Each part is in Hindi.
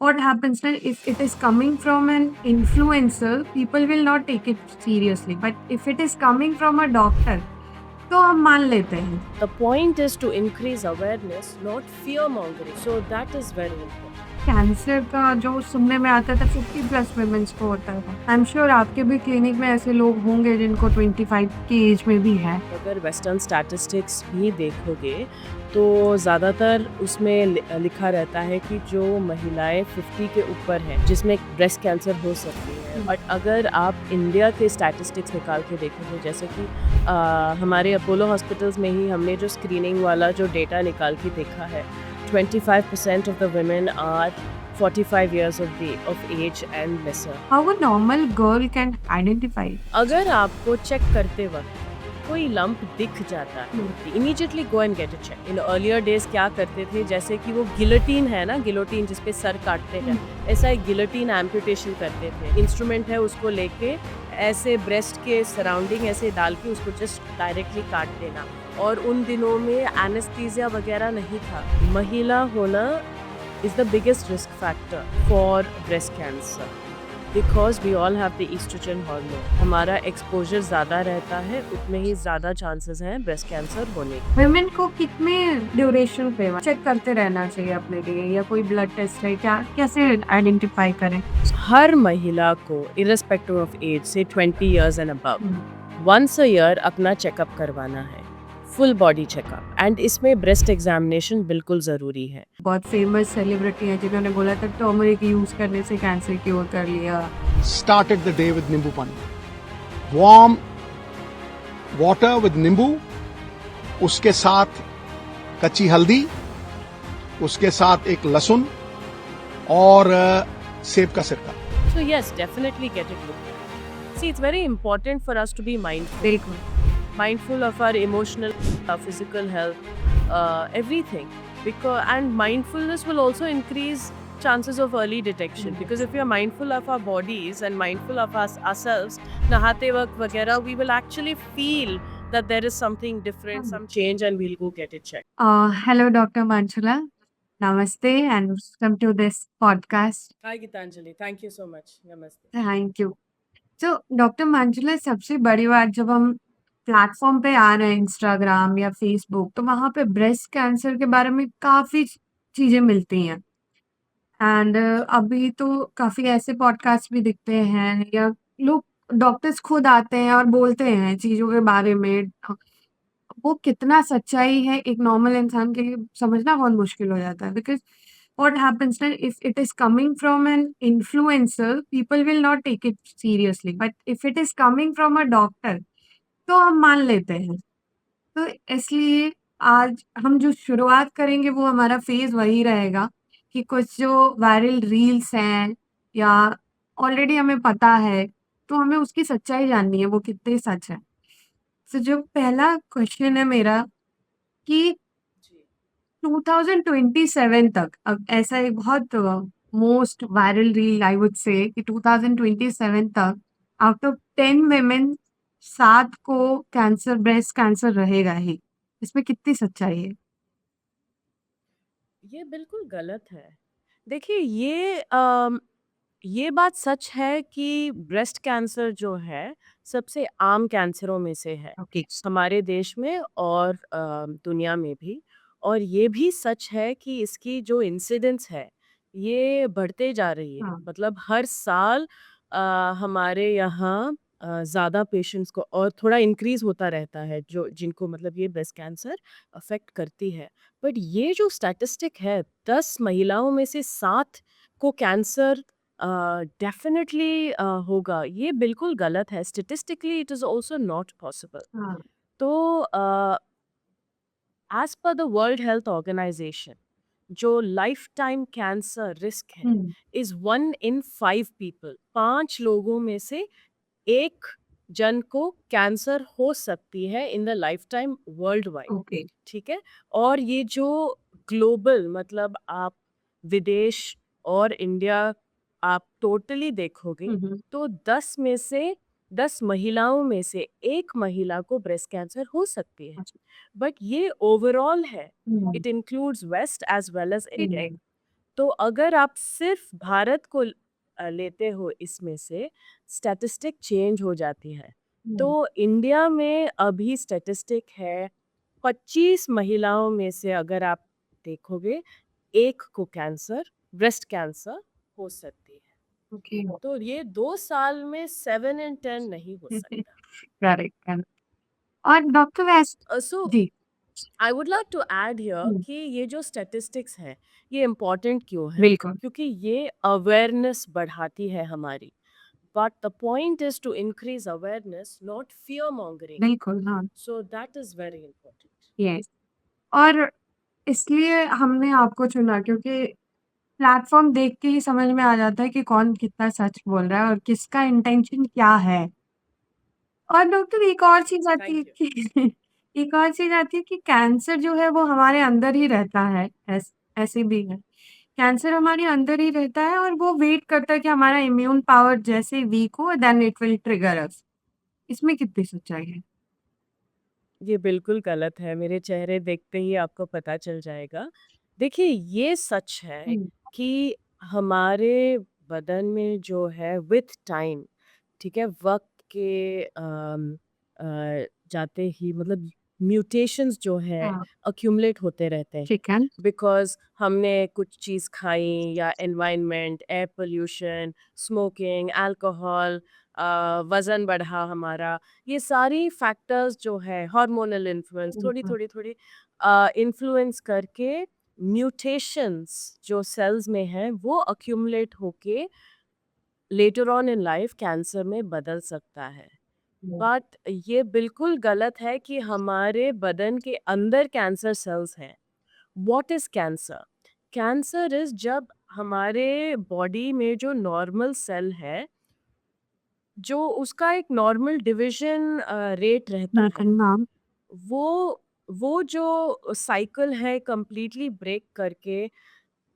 what happens now, if it is coming from an influencer, people will not take it seriously, but if it is coming from a doctor, तो हम मान लेते हैं. The point is to increase awareness, not fear mongering. So that is very important. Cancer का जो सुनने में आता था 50+ वुमेन्स को होता है. आई एम श्योर आपके भी क्लिनिक में ऐसे लोग होंगे जिनको 25 की एज में भी है. अगर वेस्टर्न स्टैटिस्टिक्स भी देखोगे तो ज़्यादातर उसमें लिखा रहता है कि जो महिलाएं 50 के ऊपर हैं जिसमें ब्रेस्ट कैंसर हो सकती है. बट अगर आप इंडिया के स्टैटिस्टिक्स निकाल के देखोगे, जैसे कि हमारे अपोलो हॉस्पिटल्स में ही हमने जो स्क्रीनिंग वाला जो डेटा निकाल के देखा है, 25% of the women are 45 years of age and lesser. How a normal girl can identify? अगर आपको चेक करते वक्त कोई लंप दिख जाता है, immediately go and get it check. In earlier days क्या करते थे, जैसे कि वो गिलोटीन है ना, गिलोटीन जिसपे सर काटते हैं, ऐसा एक गिलोटीन एम्पुटेशन करते थे. इंस्ट्रूमेंट है, उसको लेके ऐसे ब्रेस्ट के सराउंडिंग ऐसे डाल के उसको जस्ट डायरेक्टली काट देना. और उन दिनों में एनेस्थीसिया वगैरह नहीं था. महिला होना is the biggest risk factor for breast cancer because we all have the oestrogen hormone. हमारा एक्सपोजर ज़्यादा रहता है, उतने ही ज़्यादा चांसेस हैं ब्रेस्ट कैंसर होने के. वुमेन को कितने ड्यूरेशन पे चेक करते रहना चाहिए अपने लिए, या कोई ब्लड टेस्ट है क्या, कैसे आइडेंटिफाई करें? हर महिला को इररिस्पेक्टिव ऑफ एज से 20 years and above once a year अपना चेकअप करवाना है, फुल बॉडी चेकअप. एंड इसमें ब्रेस्ट एग्जामिनेशन बिल्कुल ज़रूरी है. बहुत फेमस सेलिब्रिटी है जिन्होंने बोला था टर्मरिक यूज करने से कैंसर क्योर कर लिया. Started the day with nimbu pani. Warm water with nimbu, उसके साथ कच्ची हल्दी, उसके साथ एक लहसुन और सेब का सिरका. So yes, definitely get it looked at. See, it's very important for us to be mindful. बिल्कुल. Mindful of our emotional, physical health, everything. And mindfulness will also increase chances of early detection. Because if we are mindful of our bodies and mindful of ourselves, nahate waqt वगैरह, we will actually feel that there is something different, some change, and we'll go get it checked. Hello, Dr. Manchula. Namaste and welcome to this podcast. Hi Gitanjali, thank you so much. Namaste. Thank you. तो डॉक्टर मंजुला, सबसे बड़ी बात, जब हम प्लेटफॉर्म पे आ रहे हैं इंस्टाग्राम या फेसबुक, तो वहां पे ब्रेस्ट कैंसर के बारे में काफी चीजें मिलती हैं. एंड अभी तो काफी ऐसे पॉडकास्ट भी दिखते हैं, या लोग डॉक्टर्स खुद आते हैं और बोलते हैं चीजों के बारे में. वो कितना सच्चाई है एक नॉर्मल इंसान के लिए समझना बहुत मुश्किल हो जाता है. Because what happens now, if it is coming from an influencer, people will not take it seriously, but if it is coming from a doctor, तो हम मान लेते हैं. तो इसलिए आज हम जो शुरुआत करेंगे वो हमारा फेज वही रहेगा कि कुछ जो वायरल रील्स हैं या ऑलरेडी हमें पता है, तो हमें उसकी सच्चाई जाननी है, वो कितने सच है. तो जो पहला क्वेश्चन है मेरा कि 2027 तक, अब ऐसा एक बहुत most viral reel I would say कि 2027 तक आउट ऑफ 10 women 7 को कैंसर, ब्रेस्ट कैंसर रहेगा ही. इसमें कितनी सच्चाई है? ये बिल्कुल गलत है. देखिए, ये बात सच है कि ब्रेस्ट कैंसर जो है सबसे आम कैंसरों में से है ओके. हमारे देश में और दुनिया में भी. और ये भी सच है कि इसकी जो इंसिडेंस है ये बढ़ते जा रही है. हाँ. मतलब हर साल हमारे यहाँ ज़्यादा पेशेंट्स को और थोड़ा इंक्रीज होता रहता है जो जिनको मतलब ये ब्रेस्ट कैंसर अफेक्ट करती है. बट ये जो स्टैटिस्टिक है, 10 महिलाओं में से 7 को कैंसर डेफिनेटली होगा, ये बिल्कुल गलत है. Statistically it is also not possible. हाँ. तो as per the world health organisation, जो लाइफ टाइम कैंसर रिस्क है हम्म. Is 1 in 5 people. 5 लोगों में से एक जन को कैंसर हो सकती है in the life time world wide. Okay. ठीक है. और ये जो ग्लोबल, मतलब आप विदेश और इंडिया आप टोटली देखोगे हम्म. तो 10 महिलाओं में से एक महिला को ब्रेस्ट कैंसर हो सकती है. अच्छा. बट ये ओवरऑल है. Hmm. It includes west as well as India. India. तो अगर आप सिर्फ भारत को लेते हो इसमें से स्टैटिस्टिक चेंज हो जाती है। तो इंडिया में अभी स्टैटिस्टिक है 25 महिलाओं में से अगर आप देखोगे एक को कैंसर ब्रेस्ट कैंसर हो सकती है। ओके। तो ये 2 साल में 7 in 10 नहीं हो सकता। Correct, correct. और डॉक्टर वैस सो ji. I would like to add here hmm, कि ये जो स्टैटिस्टिक्स है ये इम्पोर्टेंट क्यों है? बिल्कुल, क्योंकि ये अवेयरनेस बढ़ाती है हमारी। But the point is to increase awareness, not fear mongering. बिल्कुल, हाँ, so that is very important. Yes. और इसलिए हमने आपको चुना क्योंकि प्लेटफ़ॉर्म देख के ही समझ में आ जाता है कि कौन कितना सच बोल रहा है और किसका इंटेंशन क्या है। और डॉक्टर एक और चीज़ आती है थैंक यू। कि एक और चीज़ आती है कि कैंसर जो है वो हमारे अंदर ही रहता है, ऐसे भी है। कैंसर हमारे अंदर ही रहता है और वो वेट करता है कि हमारा इम्यून पावर जैसे वीक हो देन इट विल ट्रिगर अस। इसमें कितनी सच्चाई है? ये बिल्कुल गलत है, मेरे चेहरे देखते ही आपको पता चल जाएगा। देखिए, ये सच है हुँ, कि हमारे बदन में जो है विथ टाइम, ठीक है, वक़्त के जाते ही मतलब म्यूटेशंस जो है हाँ, अक्यूमुलेट होते रहते हैं। ठीक है। बिकॉज़ हमने कुछ चीज़ खाई या environment, air pollution, smoking, alcohol, वज़न बढ़ा हमारा, ये सारी फैक्टर्स जो है हार्मोनल इन्फ्लुएंस बिल्कुल, थोड़ी-थोड़ी इन्फ्लुएंस करके म्यूटेशंस जो सेल्स में हैं वो अक्यूमुलेट होके later on in life cancer में बदल सकता है। हुँ, बट ये बिल्कुल गलत है कि हमारे बदन के अंदर कैंसर सेल्स हैं। What is cancer? Cancer is जब हमारे बॉडी में जो नॉर्मल सेल है, जो उसका एक नॉर्मल डिवीज़न रेट रहता है, बिल्कुल, हाँ, वो वो जो साइकिल है कंप्लीटली ब्रेक करके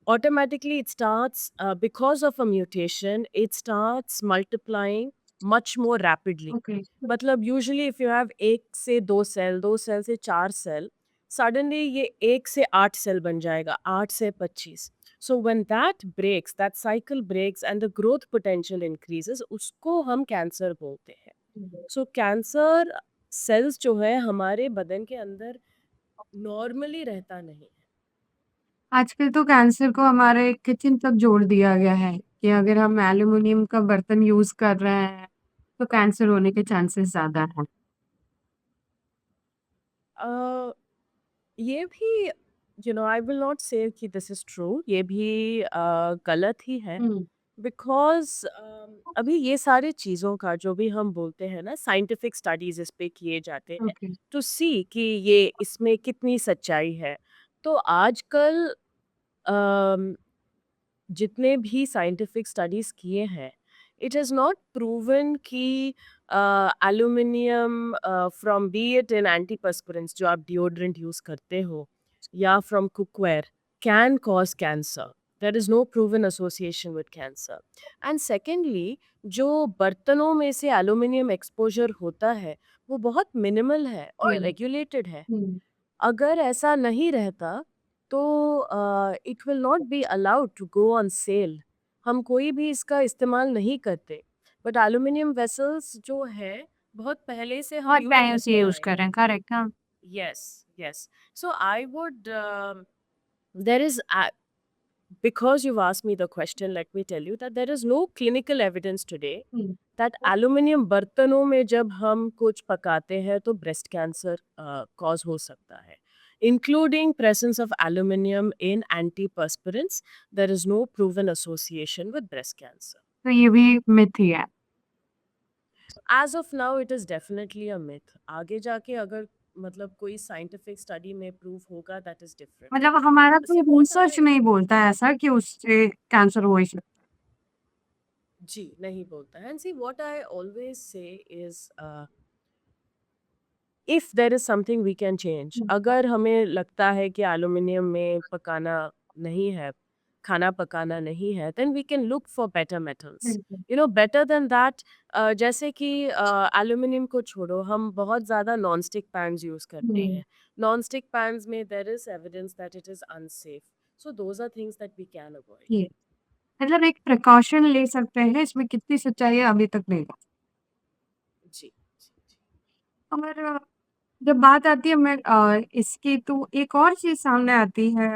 automatically it starts because of a mutation it starts multiplying much more rapidly. Okay, मतलब usually if you have एक से दो सेल से चार सेल, suddenly ये एक से 8 सेल बन जाएगा, 8 से 25। So when that breaks, that cycle breaks and the growth potential increases, उसको हम कैंसर बोलते हैं। सो कैंसर सेल्स जो है हमारे बदन के अंदर नॉर्मली रहता नहीं है। आजकल तो कैंसर को हमारे किचन तक जोड़ दिया गया है कि अगर हम एल्यूमीनियम का बर्तन यूज़ कर रहे हैं, तो कैंसर होने के चांसेस ज़्यादा हैं। अ, ये भी आई विल नॉट से कि दिस इज ट्रू, ये भी गलत ही है। हुँ, बिकॉज अभी ये सारे चीज़ों का जो भी हम बोलते हैं ना साइंटिफिक स्टडीज इस पे किए जाते हैं ओके, टू सी कि ये इसमें कितनी सच्चाई है। तो आजकल जितने भी साइंटिफिक स्टडीज़ किए हैं, इट इज़ नॉट प्रूवन कि aluminium from be it in antiperspirants जो आप डिओड्रेंट यूज़ करते हो या from cookware can cause cancer. There is no proven association with cancer. And secondly, जो बर्तनों में से एल्यूमिनियम एक्सपोजर होता है, वो बहुत मिनिमल है और हुँ, रेगुलेटेड है। हुँ। अगर ऐसा नहीं रहता तो it will not be allowed to go on sale. हम कोई भी इसका इस्तेमाल नहीं करते। बट एल्यूमिनियम वेसल्स जो है बहुत पहले से हम बहुत यूज़ टाइम से करते यूज़ आए कर हैं। रहे हैं, करेक्ट, हाँ। Yes, yes. So I would there is because you've asked me the question, let me tell you that there is no clinical evidence today hmm, that aluminium बर्तनों में जब हम कुछ पकाते हैं तो ब्रेस्ट कैंसर कॉज हो सकता है। Including presence of aluminium in antiperspirants, there is no proven association with breast cancer. तो ये भी मिथ ही है। As of now, it is definitely a myth. आगे जाके अगर मतलब कोई scientific study में prove होगा, that is different. मतलब हमारा कोई See, what रिसर्च I नहीं बोलता है ऐसा कि उससे कैंसर हो ही सकता जी नहीं बोलता है। And see, what I always say is if there is something we can change, है। अगर हमें लगता है कि एल्यूमिनियम में पकाना नहीं है, खाना पकाना नहीं है, then we can look for better metals, बिल्कुल। Better than that. जैसे कि एल्यूमिनियम को छोड़ो, हम बहुत ज़्यादा नॉन स्टिक पैन्स यूज़ करते हुँ, हैं। नॉन स्टिक पैन्स में there is evidence that it is unsafe. So those are things that we can avoid. ये मतलब एक प्रिकॉशन ले सकते हैं, इसमें कितनी सच्चाई है अभी तक नहीं पता। जी, जी, जी। और जब बात आती है इसकी तो एक और चीज़ सामने आती है,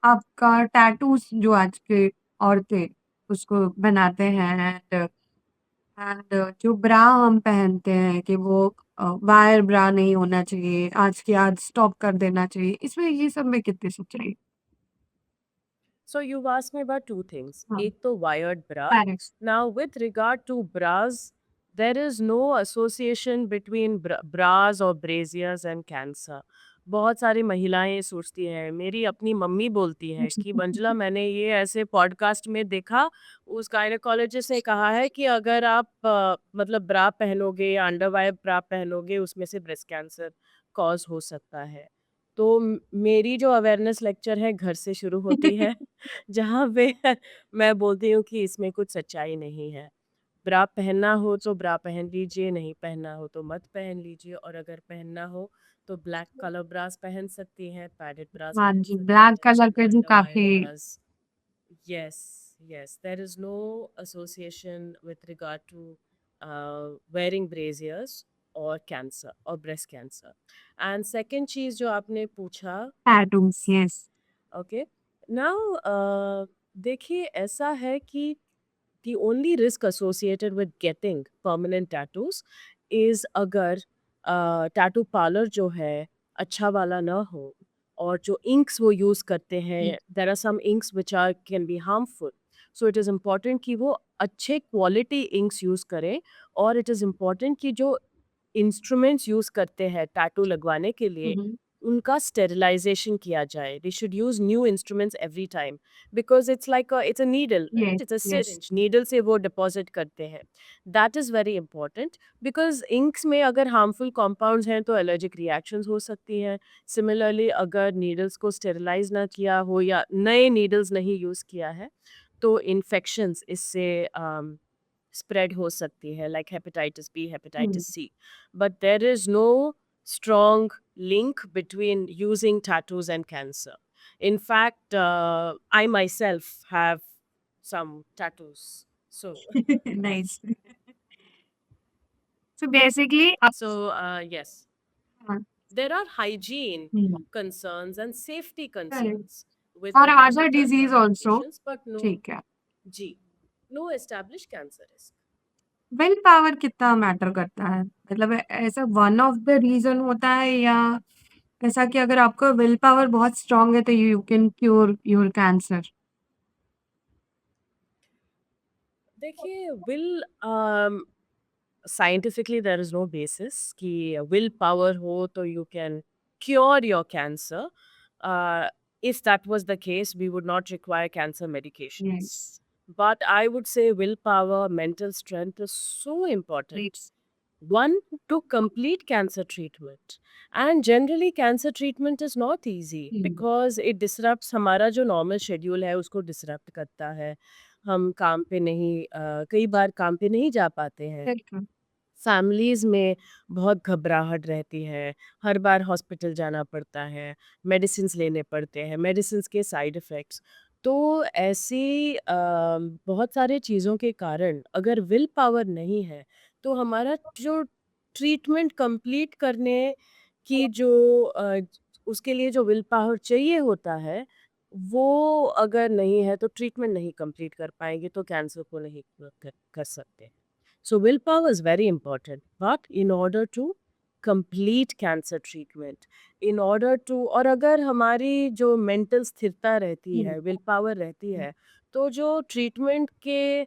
आपका टैटूज़ जो आज के औरतें उसको बनाते हैं, एंड जो ब्रा हम पहनते हैं कि वो वायर ब्रा नहीं होना चाहिए, आज के आज स्टॉप कर देना चाहिए। इसमें ये सब में कितनी सच्चाई है? So you've asked me about two things. हाँ, एक तो wired bra. Paris. Now, with regard to bras, there is no association between bras or braziers and cancer. बहुत सारी महिलाएं सोचती हैं, मेरी अपनी मम्मी बोलती है कि मंजुला मैंने ये ऐसे पॉडकास्ट में देखा, उस गायनेकोलॉजिस्ट ने कहा है कि अगर आप मतलब ब्रा पहनोगे या अंडरवायर ब्रा पहनोगे उसमें से ब्रेस्ट कैंसर कॉज हो सकता है। तो मेरी जो अवेयरनेस लेक्चर है घर से शुरू होती है जहाँ पे मैं बोलती हूँ कि इसमें कुछ सच्चाई नहीं है। ब्रा पहनना हो तो ब्रा पहन लीजिए, नहीं पहनना हो तो मत पहन लीजिए, और अगर पहनना हो तो ब्लैक कलर ब्रास पहन सकती हैं, पैडेड ब्रास हाँ पहन जी, सकती ब्लैक हैं, कलर के जो अंडरवायर काफ़ी brass. Yes, yes. There is no association with regard to wearing braziers or cancer or breast cancer. And second चीज़ जो आपने पूछा, टैटूज़, यस। ओके, नाउ देखिए ऐसा है कि the only risk associated with getting permanent tattoos is अगर टैटू पार्लर जो है अच्छा वाला ना हो, और जो इंक्स वो यूज़ करते हैं, there are some inks which are can be harmful, so it is important कि वो अच्छे क्वालिटी इंक्स यूज़ करें, और इट इज़ इम्पॉर्टेंट कि जो इंस्ट्रूमेंट्स यूज़ करते हैं टैटू लगवाने के लिए, उनका स्टेरिलाइजेशन किया जाए। They should use new instruments every time, because it's a needle, yes, right? It's a yes. Syringe, needle से वो डिपॉज़िट करते हैं। That is very important, because inks में अगर हार्मफुल कंपाउंड्स हैं तो एलर्जिक रिएक्शंस हो सकती हैं। सिमिलरली अगर नीडल्स को स्टेरिलाइज़ ना किया हो या नए नीडल्स नहीं यूज़ किया है, तो इन्फेक्शंस इससे स्प्रेड हो सकती है, like hepatitis B, hepatitis C. But there is no strong link between using tattoos and cancer. In fact, I myself have some tattoos. So, nice. So basically yes, हाँ, there are hygiene hmm, concerns and safety correct. concerns with और regard other to tattoo disease also, applications, but no, ठीक है। G, no established cancer risk. Will power कितना मैटर करता है? मतलब ऐसा वन ऑफ द रीज़न होता है, या ऐसा कि अगर आपका विल पावर बहुत स्ट्रॉन्ग है तो you can cure your cancer? देखिए, scientifically there is no basis कि विल पावर हो तो you can cure your cancer. If that was the case, we would not require cancer medications. Yes, But I would say willpower, mental strength is so important. Right. One, to complete cancer treatment. And generally, cancer treatment is not easy hmm, because it disrupts हमारा जो normal schedule है उसको disrupt करता है. हम काम पे नहीं कई बार काम पे नहीं जा पाते हैं. बिल्कुल। फैमिलीज़ में बहुत घबराहट रहती है, हर बार हॉस्पिटल जाना पड़ता है, मेडिसिन्स लेने पड़ते हैं, मेडिसिन्स के साइड इफ़ेक्ट्स। तो ऐसी बहुत सारे चीज़ों के कारण अगर विल पावर नहीं है, तो हमारा जो ट्रीटमेंट कंप्लीट करने की जो उसके लिए जो विल पावर चाहिए होता है, वो अगर नहीं है, तो ट्रीटमेंट नहीं कंप्लीट कर पाएँगे, तो कैंसर को नहीं क्योर कर सकते। So willpower is very important, but in order to complete cancer treatment, in order to, और अगर हमारी जो mental स्थिरता रहती हुँ, है, विल पावर रहती हुँ, है, तो जो ट्रीटमेंट के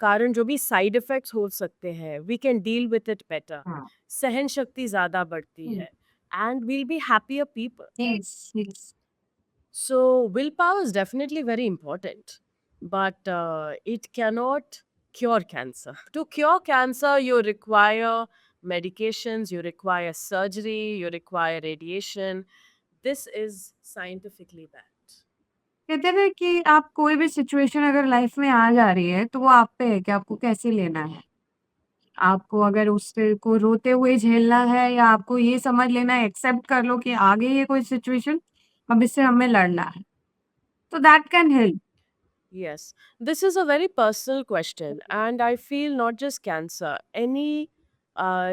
कारण जो भी साइड इफेक्ट्स हो सकते हैं, we can deal with it better. हाँ, सहन शक्ति ज़्यादा बढ़ती हुँ, है, and we'll be happier people. Yes, yes. So willpower is definitely very important, but it cannot cure cancer. To cure cancer, you require medications, you require surgery, you require radiation. This is scientifically backed. कहते हैं ना कि आप कोई भी सिचुएशन अगर लाइफ में आ जा रही है, तो वो आप पे है कि आपको कैसे लेना है। आपको अगर उससे को रोते हुए झेलना है, या आपको ये समझ लेना है, एक्सेप्ट कर लो कि आ गई है कोई सिचुएशन, अब इससे हमें लड़ना है, तो that can help. Yes, this is a very personal question, and I feel not just cancer, any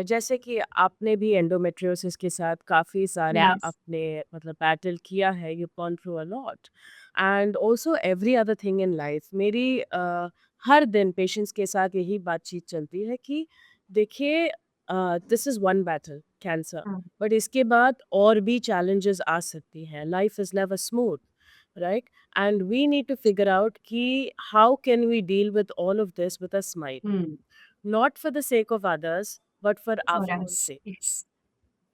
जैसे कि आपने भी एंडोमेट्रियोसिस के साथ काफ़ी सारे यस। अपने मतलब बैटल किया है, you gone through a lot, and also every other thing in life. मेरी हर दिन पेशेंट्स के साथ यही बातचीत चलती है कि देखिए, this is one battle cancer, हाँ। बट इसके बाद और भी चैलेंजेस आ सकती हैं, life is never smooth, right? And we need to figure out ki how can we deal with all of this with a smile, hmm, not for the sake of others, but for और our own yes, sake. Yes,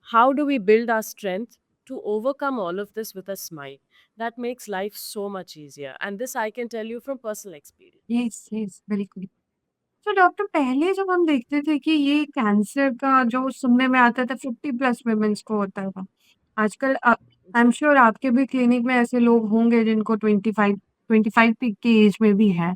How do we build our strength to overcome all of this with a smile? That makes life so much easier, and this I can tell you from personal experience. Yes, yes, बिल्कुल। तो डॉक्टर पहले जब हम देखते थे कि ये कैंसर का जो सुनने में आता था 50 प्लस वुमेन्स को होता था। आजकल आई एम श्योर आपके भी क्लिनिक में ऐसे लोग होंगे जिनको 25 की एज में भी है।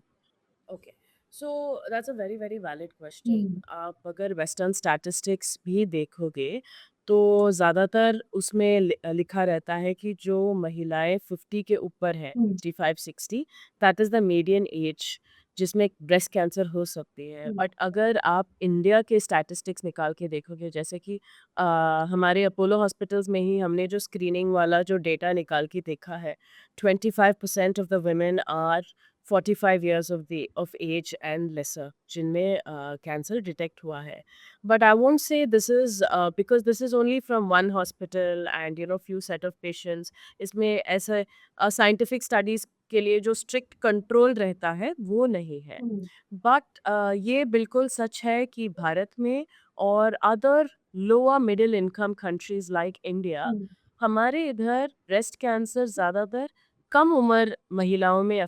Okay, so that's a very very valid question. हुँ, आप अगर वेस्टर्न स्टैटिस्टिक्स भी देखोगे तो ज़्यादातर उसमें लिखा रहता है कि जो महिलाएं 50 के ऊपर है, हुँ, 55-60, that is the median age जिसमें ब्रेस्ट कैंसर हो सकती है। हुँ, बट अगर आप इंडिया के स्टैटिस्टिक्स निकाल के देखोगे, जैसे कि अ, हमारे अपोलो हॉस्पिटल्स में ही हमने जो स्क्रीनिंग वाला जो डेटा निकाल के देखा है, 25% of the women are 45 years of age and lesser जिनमें कैंसर डिटेक्ट हुआ है, but I won't say this is because this is only from one hospital and few set of patients. इसमें ऐसे साइंटिफिक स्टडीज के लिए जो स्ट्रिक्ट कंट्रोल रहता है वो नहीं है, हुँ, बट ये बिल्कुल सच है कि भारत में और other lower middle income countries like India, hmm, हमारे इधर ब्रेस्ट कैंसर ज़्यादातर कम उम्र महिलाओं में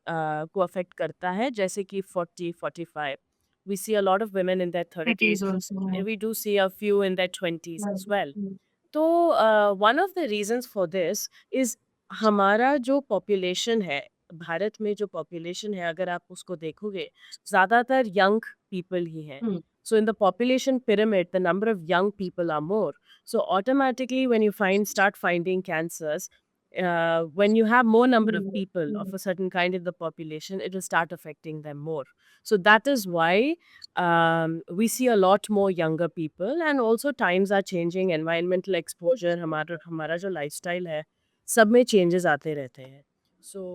को अफेक्ट करता है, जैसे कि 40-45। We see a lot of women in their it is 30s, also है। and we do see a few in their 20s as right, well. हुँ, तो one of the reasons for this is हमारा जो पॉपुलेशन है, भारत में जो पॉपुलेशन है अगर आप उसको देखोगे, ज़्यादातर यंग पीपल ही हैं। हुँ, So in the population pyramid, the number of young people are more. So automatically, when you start finding cancers, when you have more number of hmm, people of hmm, a certain kind in the population, it will start affecting them more. So that is why we see a lot more younger people, and also times are changing, environmental exposure, हमारा जो lifestyle है, सब में changes आते रहते हैं. So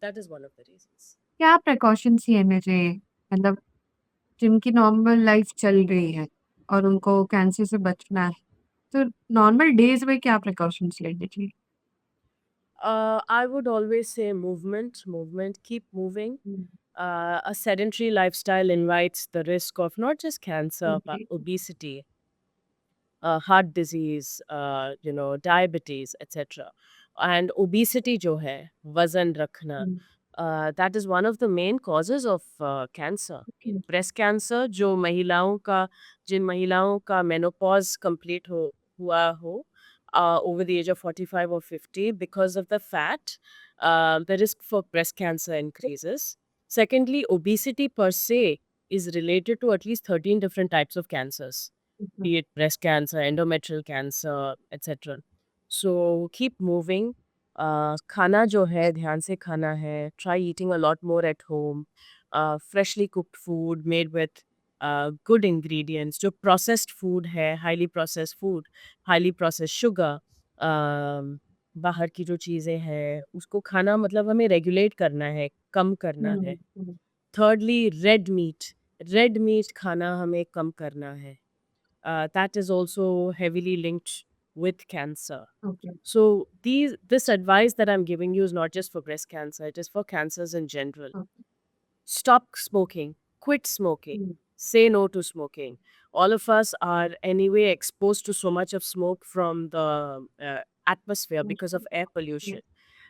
that is one of the reasons. क्या प्रिकॉशंस लेने चाहिए? मतलब जिनकी नॉर्मल लाइफ चल रही है और उनको कैंसर से बचना है, तो नॉर्मल डेज़ में क्या प्रिकॉशंस लेने चाहिए? I would always say movement, keep moving. Hmm, A sedentary lifestyle invites the risk of not just cancer, but okay, obesity, heart disease, diabetes, etc. And obesity जो है, वजन रखना, हुँ, that is one of the main causes of cancer. Okay, Breast cancer जो जिन महिलाओं का menopause complete हुआ हो over the age of 45 or 50, because of the fat, the risk for breast cancer increases. Secondly, obesity per se is related to at least 13 different types of cancers, hmm, be it breast cancer, endometrial cancer, etc. So keep moving. खाना जो है ध्यान से खाना है. Try eating a lot more at home. Freshly cooked food made with good ingredients. जो processed food है, highly processed sugar, बाहर की जो चीज़ें हैं उसको खाना मतलब हमें रेगुलेट करना है, कम करना हुँ, है. हुँ, Thirdly, red meat खाना हमें कम करना है. That is also heavily linked with cancer. Okay, So this advice that I'm giving you is not just for breast cancer, it is for cancers in general. Okay, Stop smoking, quit smoking, hmm, say no to smoking. All of us are anyway exposed to so much of smoke from the atmosphere because of air pollution. Yes,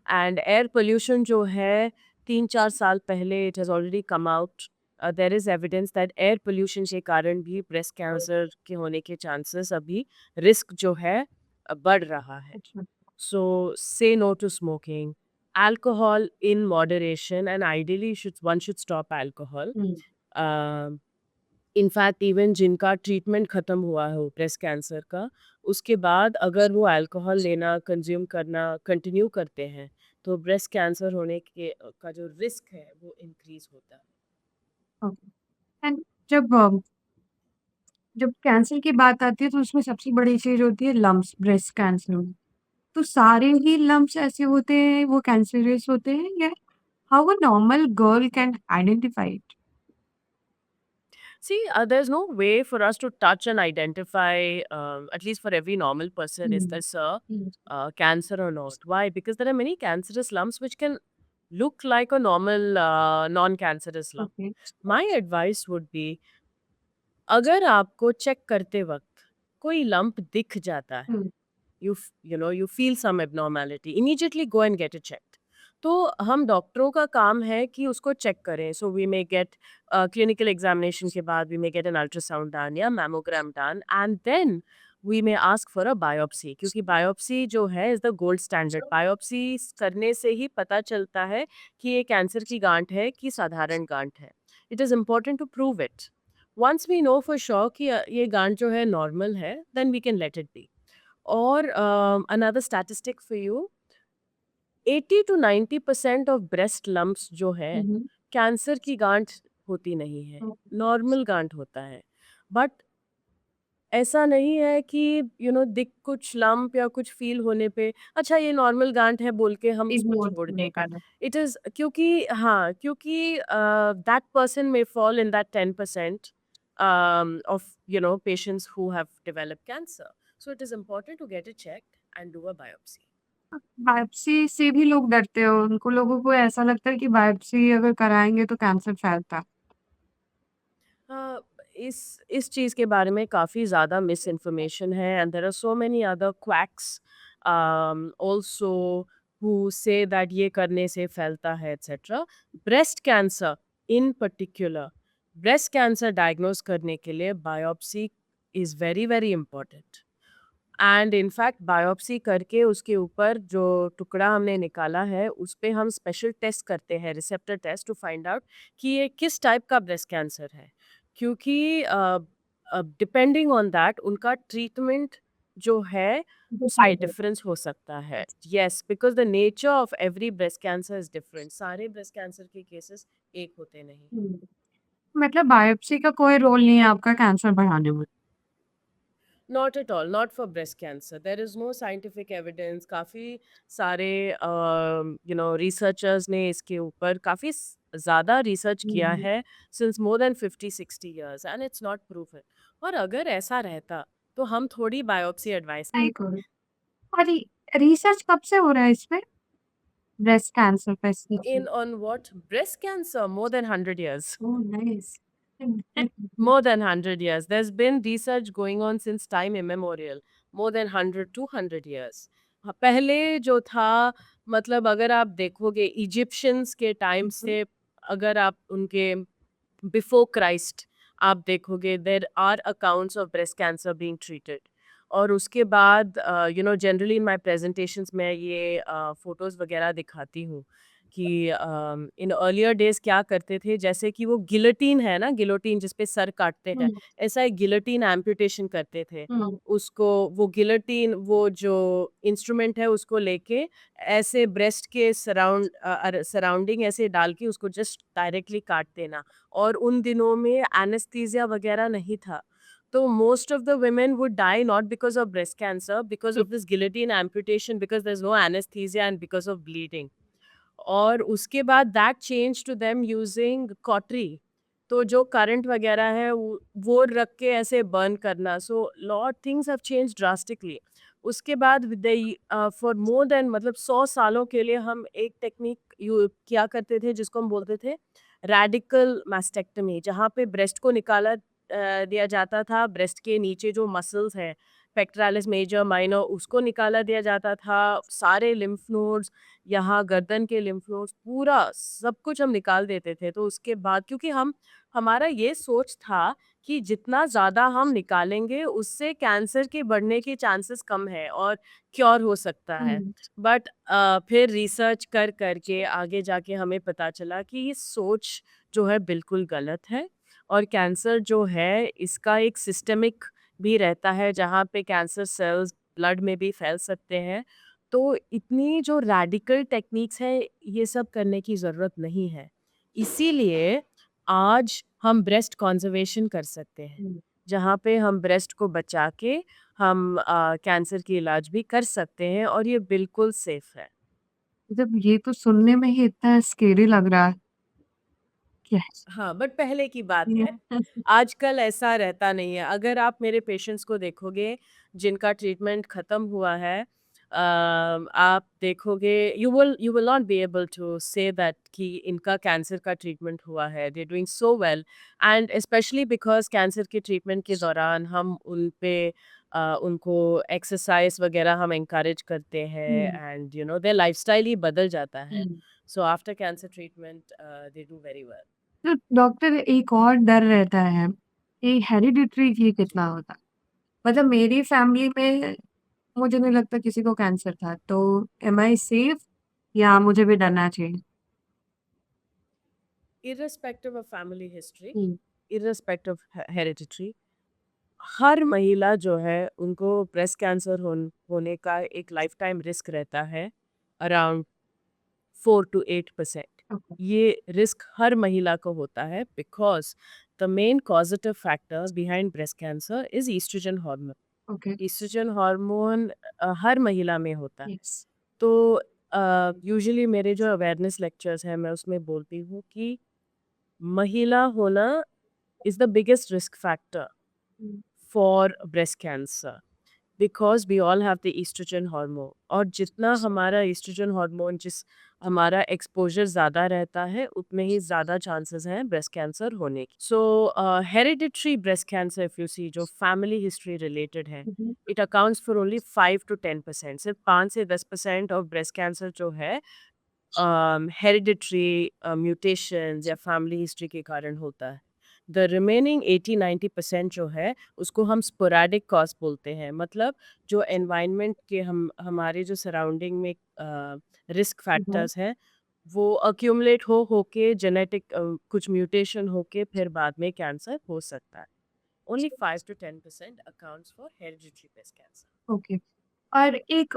And air pollution जो है 3-4 साल पहले it has already come out. There is evidence that air pollution के कारण भी breast cancer के होने के chances अभी risk जो है बढ़ रहा है. अच्छा, So say no to smoking. Alcohol in moderation, and ideally one should stop alcohol. Hmm, in fact even जिनका ट्रीटमेंट खत्म हुआ हो ब्रेस्ट कैंसर का, उसके बाद अगर वो अल्कोहल लेना कंज्यूम करना कंटिन्यू करते हैं तो ब्रेस्ट कैंसर होने के का जो रिस्क है वो इंक्रीज होता है। ओके। एंड जब जब कैंसर की बात आती है तो उसमें सबसे बड़ी चीज़ होती है लम्प्स ब्रेस्ट कैंसर में। तो सारे ही लम्प्स ऐसे होते हैं, वो कैंसरस होते हैं या how a normal girl can identify it? See, there's no way for us to touch and identify, at least for every normal person, is hmm, this a hmm, cancer or not? Why? Because there are many cancerous lumps which can look like a normal non-cancerous lump. Okay. My advice would be, अगर आपको चेक करते वक्त कोई लंप दिख जाता है, हुँ, you feel some abnormality, immediately go and get it checked. तो हम डॉक्टरों का काम है कि उसको चेक करें, so we may get clinical examination के बाद we may get an ultrasound done या mammogram done and then we may ask for a biopsy, क्योंकि बायोप्सी जो है is the gold standard. Biopsy करने से ही पता चलता है कि ये कैंसर की गांठ है कि साधारण गांठ है। It is important to prove it. Once we know for sure कि ये गांठ जो है नॉर्मल है, then we can let it be. और another statistic for you, 80 to 90% of breast lumps जो है हुँ, हुँ, कैंसर की गांठ होती नहीं है, ओके। नॉर्मल गांठ होता है। बट ऐसा नहीं है कि दिख कुछ लंप या कुछ फील होने पे अच्छा ये नॉर्मल गांठ है बोल के हम उसको इग्नोर छोड़ नहीं दें। करना। इट इज क्योंकि हाँ, क्योंकि that person may fall in that 10% of patients who have developed cancer. So it is important to get it checked and do a biopsy. Biopsy से भी लोग डरते हैं, उनको लोगों को ऐसा लगता है कि बायोप्सी अगर कराएँगे तो कैंसर फैलता है। हाँ, इस चीज़ के बारे में काफ़ी ज़्यादा मिस इन्फॉर्मेशन है and there are so many other quacks also who say that ये करने से फैलता है etcetera. Breast cancer in particular, breast cancer diagnose करने के लिए biopsy is very very important. And in fact biopsy करके उसके ऊपर जो टुकड़ा हमने निकाला है उस पे हम स्पेशल टेस्ट करते हैं, receptor test, to find out कि ये किस टाइप का ब्रेस्ट कैंसर है, क्योंकि डिपेंडिंग ऑन दैट उनका ट्रीटमेंट जो है उसमें डिसाइड होता डिफरेंस हो सकता है। Yes, because the nature of every breast cancer is different, सारे ब्रेस्ट कैंसर के केसेस एक होते नहीं। है। हुँ, मतलब बायोप्सी का कोई रोल नहीं है आपका कैंसर बढ़ाने में? Not at all, not for breast cancer, there is no scientific evidence. काफ़ी सारे रिसर्चर्स ने इसके ऊपर काफ़ी ज़्यादा रिसर्च हुँ, किया हुँ। है since more than 50-60 years and it's not proof. और अगर ऐसा रहता तो हम थोड़ी बायोप्सी एडवाइस सही कहा। और रिसर्च कब से हो रहा है इस पे? ब्रेस्ट कैंसर पे in specially? On what breast cancer, more than 100 years। Oh nice. More than 100 years. There's been research going on since time immemorial, more than 100, 200 years. पहले जो था, मतलब अगर आप देखोगे इजिप्शियंस के टाइम से, अगर आप उनके बिफोर क्राइस्ट आप देखोगे, there are accounts of breast cancer being treated. और उसके बाद जनरली इन माय प्रेजेंटेशंस में ये फोटोज वगैरह दिखाती हूँ कि इन अर्लियर डेज क्या करते थे, जैसे कि वो गिलोटीन है ना, गिलोटीन जिसपे सर काटते हैं, हुँ, ऐसा एक गिलोटीन एम्पुटेशन करते थे। हुँ, उसको वो गिलोटीन, वो जो इंस्ट्रूमेंट है उसको लेके ऐसे ब्रेस्ट के सराउंडिंग ऐसे डाल के उसको जस्ट डायरेक्टली काट देना। और उन दिनों में एनेस्थीसिया वगैरह नहीं था, तो most of the women would die not because of breast cancer, because of this guillotine amputation, because there's no anesthesia and because of bleeding. और उसके बाद that change to them using cautery, तो जो करंट वगैरह है वो रख के ऐसे बर्न करना। So lot things have change drastically. उसके बाद फॉर मोर देन, मतलब 100 सालों के लिए हम एक टेक्निक किया करते थे जिसको हम बोलते थे रेडिकल मास्टेक्टमी, जहाँ पे ब्रेस्ट को निकाला दिया जाता था, ब्रेस्ट के नीचे जो मसल्स हैं, पेक्टोरालिस मेजर माइनर, उसको निकाला दिया जाता था, सारे लिम्फ नोड्स, यहाँ गर्दन के लिम्फ नोड्स, पूरा सब कुछ हम निकाल देते थे। तो उसके बाद क्योंकि हमारा ये सोच था कि जितना ज़्यादा हम निकालेंगे उससे कैंसर के बढ़ने के चांसेस कम है और क्योर हो सकता है। हुँ, बट फिर रिसर्च कर करके आगे जाके हमें पता चला कि ये सोच जो है बिल्कुल गलत है, और कैंसर जो है इसका एक सिस्टमिक भी रहता है जहाँ पे कैंसर सेल्स ब्लड में भी फैल सकते हैं। तो इतनी जो रेडिकल टेक्निक्स है ये सब करने की ज़रूरत नहीं है। इसीलिए आज हम ब्रेस्ट कंजर्वेशन कर सकते हैं, हुँ। जहाँ पे हम ब्रेस्ट को बचा के हम कैंसर की इलाज भी कर सकते हैं और ये बिल्कुल सेफ है। मतलब ये तो सुनने में ही इतना स्केरी लग रहा है। यस। हाँ, बट पहले की बात ये है। आजकल ऐसा रहता नहीं है। अगर आप मेरे पेशेंट्स को देखोगे जिनका ट्रीटमेंट ख़त्म हुआ है, आप देखोगे you will not be able to say that कि इनका कैंसर का ट्रीटमेंट हुआ है। They are doing so well and especially because cancer के ट्रीटमेंट के दौरान हम उन पे उनको एक्सरसाइज़ वग़ैरह हम एनकरेज करते हुँ, हैं एंड देयर लाइफ़स्टाइल ही बदल जाता है। Hmm. So after cancer treatment they do very well. तो डॉक्टर एक और डर रहता है कि हेरिडिटरी ये कितना होता है? मतलब मेरी फैमिली में मुझे नहीं लगता किसी को कैंसर था, तो एम आई सेफ या मुझे भी डरना चाहिए? irrespective of family history, hmm, irrespective of hereditary, हर महिला जो है उनको ब्रेस्ट कैंसर होने का एक लाइफ टाइम रिस्क रहता है अराउंड 4 to 8%। ओके, ये रिस्क हर महिला को होता है because the main causative factor behind breast cancer is oestrogen hormone. Okay, oestrogen hormone हर महिला में होता है। यस। तो यूजुअली मेरे जो अवेयरनेस लेक्चर्स हैं मैं उसमें बोलती हूँ कि महिला होना is the biggest risk factor hmm, for breast cancer because we all have the estrogen hormone और जितना हमारा estrogen hormone जिस हमारा एक्सपोजर ज़्यादा रहता है उतने ही ज़्यादा चांसेस हैं ब्रेस्ट कैंसर होने की। So hereditary breast cancer if you see जो फैमिली हिस्ट्री रिलेटेड है, hmm, it accounts for only 5 to 10%। सिर्फ 5 से 10% ऑफ ब्रेस्ट कैंसर जो है हेरिडिटरी म्यूटेशंस या फैमिली हिस्ट्री के कारण होता है। द रिमेनिंग 80-90% जो है उसको हम स्पोरैडिक कॉज बोलते हैं। मतलब जो एनवायरनमेंट के हम हमारे जो सराउंडिंग में रिस्क हुँ, फैक्टर्स हैं वो अक्यूमुलेट हो के जेनेटिक कुछ म्यूटेशन होके फिर बाद में कैंसर हो सकता है। Only 5 to 10% accounts for hereditary breast cancer. Okay. और एक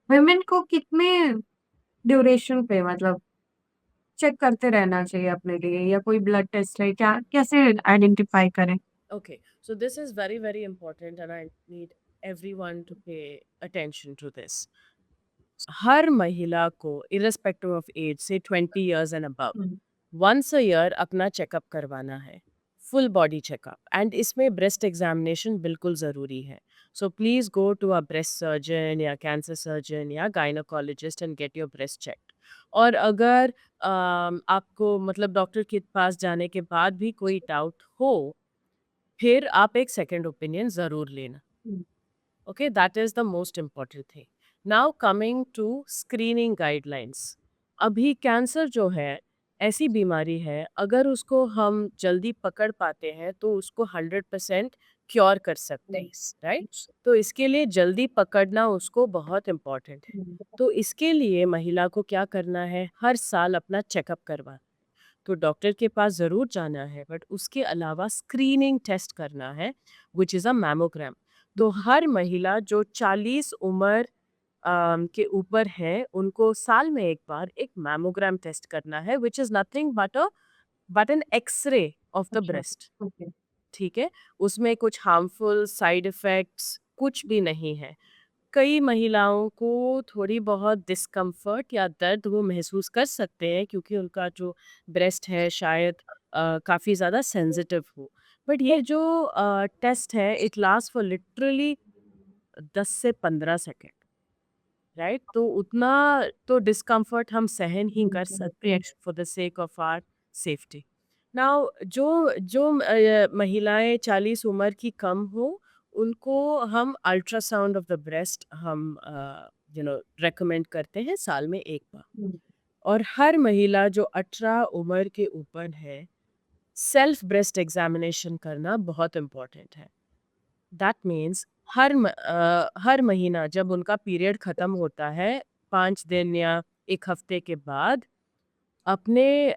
वुमेन को कितने ड्यूरेशन पे मतलब चेक करते रहना चाहिए अपने लिए या कोई ब्लड टेस्ट है क्या कैसे आइडेंटिफाई करें? Okay, so this is very, very important, and I need everyone to pay attention to this. हर महिला को irrespective of age से 20 years and above हुँ, once a year अपना चेकअप करवाना है, फुल बॉडी चेकअप एंड इसमें ब्रेस्ट एग्जामिनेशन बिल्कुल ज़रूरी है। So please go to a breast surgeon या कैंसर सर्जन या gynaecologist and get your breast checked. और अगर आपको मतलब डॉक्टर के पास जाने के बाद भी कोई डाउट हो फिर आप एक सेकंड ओपिनियन ज़रूर लेना। Hmm, okay, that is the most important thing. Now coming to screening guidelines. अभी कैंसर जो है ऐसी बीमारी है अगर उसको हम जल्दी पकड़ पाते हैं तो उसको 100% क्योर कर सकते हैं, नाइस। राइट? तो इसके लिए जल्दी पकड़ना उसको बहुत इम्पॉर्टेंट है। हुँ, तो इसके लिए महिला को क्या करना है, हर साल अपना चेकअप करवा। तो डॉक्टर के पास ज़रूर जाना है बट उसके अलावा स्क्रीनिंग टेस्ट करना है विच इज़ अ मैमोग्राम। तो हर महिला जो 40 उम्र के ऊपर है उनको साल में एक बार एक मैमोग्राम टेस्ट करना है which is nothing but an X ray of the अच्छा, ब्रेस्ट। ओके। ठीक है, उसमें कुछ हार्मफुल साइड इफ़ेक्ट्स कुछ भी नहीं है। कई महिलाओं को थोड़ी बहुत डिस्कम्फर्ट या दर्द वो महसूस कर सकते हैं क्योंकि उनका जो ब्रेस्ट है शायद काफ़ी ज़्यादा सेंसिटिव हो। बट ये जो टेस्ट है इट लास्ट फॉर लिटरली 10 से 15 सेकंड, राइट? तो उतना तो डिस्कम्फर्ट हम सहन ही कर सकते हैं for the sake of our safety. Now जो जो महिलाएं 40 उम्र की कम हो उनको हम अल्ट्रासाउंड ऑफ द ब्रेस्ट हम रेकमेंड करते हैं साल में एक बार। हुँ, और हर महिला जो 18 उम्र के ऊपर है सेल्फ ब्रेस्ट एग्जामिनेशन करना बहुत इम्पोर्टेंट है। दैट मीन्स हर महीना जब उनका पीरियड ख़त्म होता है 5 दिन या एक हफ्ते के बाद अपने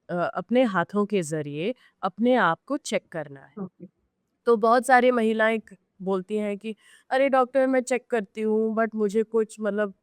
अपने हाथों के ज़रिए अपने आप को चेक करना है। ओके। तो बहुत सारी महिलाएं बोलती हैं कि अरे डॉक्टर मैं चेक करती हूँ बट मुझे कुछ मतलब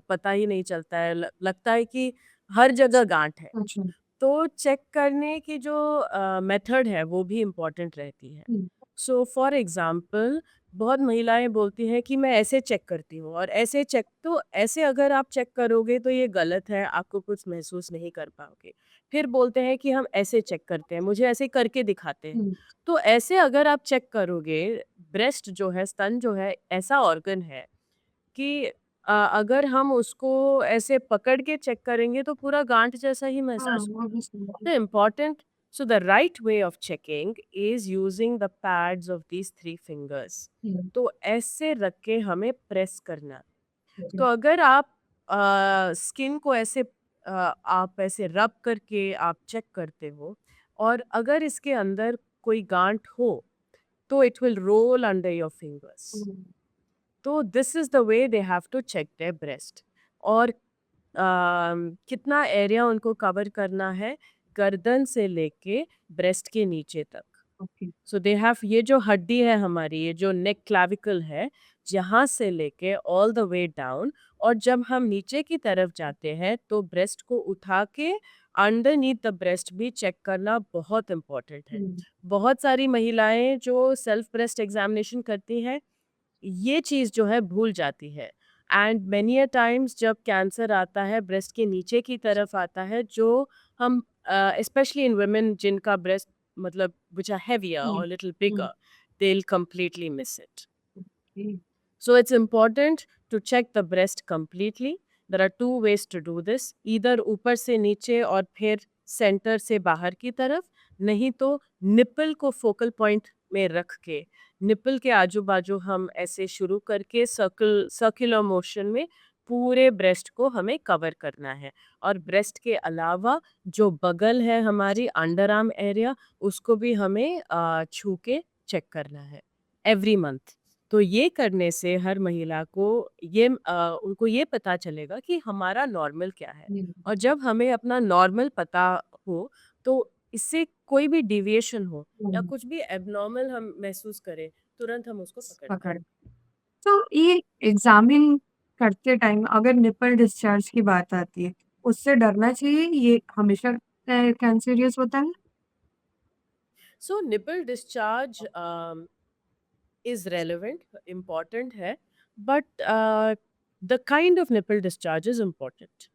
पता ही नहीं चलता है, लगता है कि हर जगह गांठ है। अच्छा। तो चेक करने की जो मेथड है वो भी इम्पोर्टेंट रहती है। हुँ, सो फॉर एग्जाम्पल बहुत महिलाएं बोलती हैं कि मैं ऐसे चेक करती हूँ और ऐसे चेक, तो ऐसे अगर आप चेक करोगे तो ये गलत है, आपको कुछ महसूस नहीं कर पाओगे। फिर बोलते हैं कि हम ऐसे चेक करते हैं, मुझे ऐसे करके दिखाते हैं। हुँ, तो ऐसे अगर आप चेक करोगे, ब्रेस्ट जो है, स्तन जो है, ऐसा ऑर्गन है कि अगर हम उसको ऐसे पकड़ के चेक करेंगे तो पूरा गांठ जैसा ही हाँ, महसूस होगा। Obviously. The important, so the right way of checking is using the pads of these three fingers. हुँ, तो ऐसे रख के हमें प्रेस करना है। ओके। तो अगर आप स्किन को ऐसे आप ऐसे रब करके आप चेक करते हो और अगर इसके अंदर कोई गांठ हो तो it will roll under your fingers. Hmm, तो this is the way they have to check their breast. और कितना एरिया उनको कवर करना है, गर्दन से लेके ब्रेस्ट के नीचे तक। ओके। सो दे हैव, ये जो हड्डी है हमारी, ये जो नेक क्लाविकल है, यहाँ से लेके ऑल द वे डाउन। और जब हम नीचे की तरफ जाते हैं तो ब्रेस्ट को उठा के अंडरनीथ द ब्रेस्ट भी चेक करना बहुत इम्पोर्टेंट है। हुँ, बहुत सारी महिलाएं जो सेल्फ ब्रेस्ट एग्जामिनेशन करती हैं ये चीज़ जो है भूल जाती है। एंड मेनी अ टाइम्स जब कैंसर आता है ब्रेस्ट के नीचे की तरफ आता है, जो हम स्पेशली इन वुमेन जिनका ब्रेस्ट मतलब विच आर हेवियर हुँ, और little hmm, bigger, they will completely miss it. Okay. So it's important to check the breast completely. There are two ways to do this. Either ऊपर से नीचे और फिर सेंटर से बाहर की तरफ, नहीं तो निपल को फोकल पॉइंट में रख के निपल के आजू बाजू हम ऐसे शुरू करके सर्कुलर मोशन में पूरे ब्रेस्ट को हमें कवर करना है। और ब्रेस्ट के अलावा जो बगल है हमारी अंडर आर्म एरिया, उसको भी हमें छू के चेक करना है एवरी मंथ। तो ये करने से हर महिला को उनको ये पता चलेगा कि हमारा नॉर्मल क्या है। हुँ, और जब हमें अपना नॉर्मल पता हो तो इससे कोई भी डिविएशन हो या हुँ, कुछ भी एबनॉर्मल हम महसूस करें, तुरंत हम उसको पकड़ते हैं। पकड़। तो ये एग्ज़ामिन करते टाइम अगर निपल डिस्चार्ज की बात आती है, उससे डरना चाहिए? ये हमेशा कैंसरियस होता है? So nipple discharge is relevant, important है, but the kind of nipple discharge is important.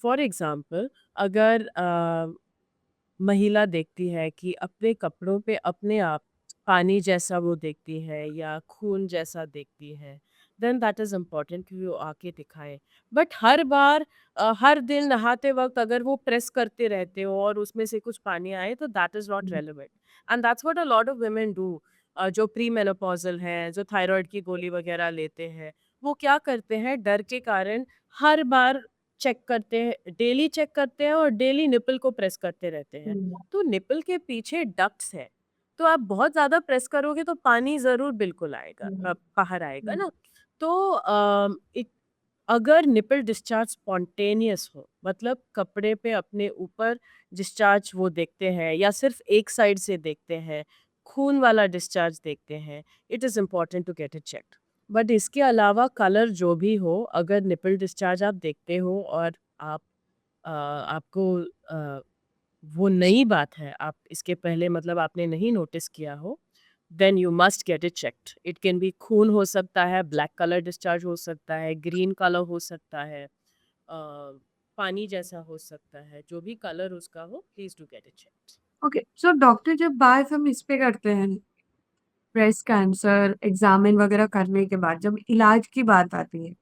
For example, अगर महिला देखती है कि अपने कपड़ों पे अपने आप पानी जैसा वो देखती है या खून जैसा देखती है, देन दैट इज़ इम्पॉर्टेंट कि वो आके दिखाए। बट हर बार हर दिन नहाते वक्त अगर वो प्रेस करते रहते हो और उसमें से कुछ पानी आए तो that is not hmm, relevant. And that's what a lot of women do. जो प्री मेनोपॉजल हैं, जो थायराइड की गोली वगैरह लेते हैं, वो क्या करते हैं डर के कारण हर बार चेक करते हैं, डेली चेक करते हैं और डेली निपल को प्रेस करते रहते हैं। हुँ, तो निपल के पीछे डक्ट्स है, तो आप बहुत ज़्यादा प्रेस करोगे तो पानी ज़रूर बिल्कुल आएगा, हुँ, बाहर आएगा हुँ, ना। तो अगर निपल डिस्चार्ज स्पॉन्टेनियस हो, मतलब कपड़े पे अपने ऊपर डिस्चार्ज वो देखते हैं या सिर्फ एक साइड से देखते हैं, खून वाला डिस्चार्ज देखते हैं, it is important to get it checked. But इसके अलावा कलर जो भी हो, अगर निपल डिस्चार्ज आप देखते हो और आप आपको वो नई बात है, आप इसके पहले मतलब आपने नहीं नोटिस किया हो, then you must get it checked. It can be खून हो सकता है, ब्लैक कलर डिस्चार्ज हो सकता है, ग्रीन कलर हो सकता है, पानी जैसा हो सकता है, जो भी कलर उसका हो, please do get it checked. Okay. So doctor जब बात हम इस पे करते हैं, ब्रेस्ट कैंसर एग्ज़ामिन वगैरह करने के बाद जब इलाज की बात आती है,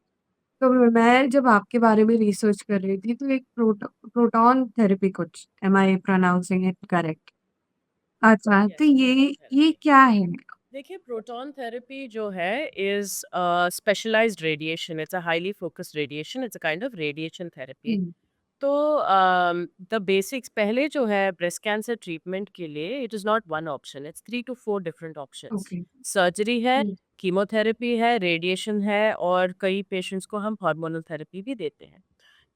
तो मैं जब आपके बारे में रिसर्च कर रही थी तो एक प्रोटॉन थेरेपी कुछ, am I pronouncing it correct? अच्छा, तो यस, प्रोटॉन ये थेरेपी। क्या है? देखिए प्रोटॉन थेरेपी जो है is specialised radiation, it's a highly focused radiation, it's a kind of radiation therapy. Hmm, तो द बेसिक्स पहले जो है ब्रेस्ट कैंसर ट्रीटमेंट के लिए it is not one option, it's 3 to 4 different options. Okay. Surgery है, हुँ, कीमोथेरेपी है, रेडिएशन है और कई पेशेंट्स को हम हार्मोनल थेरेपी भी देते हैं।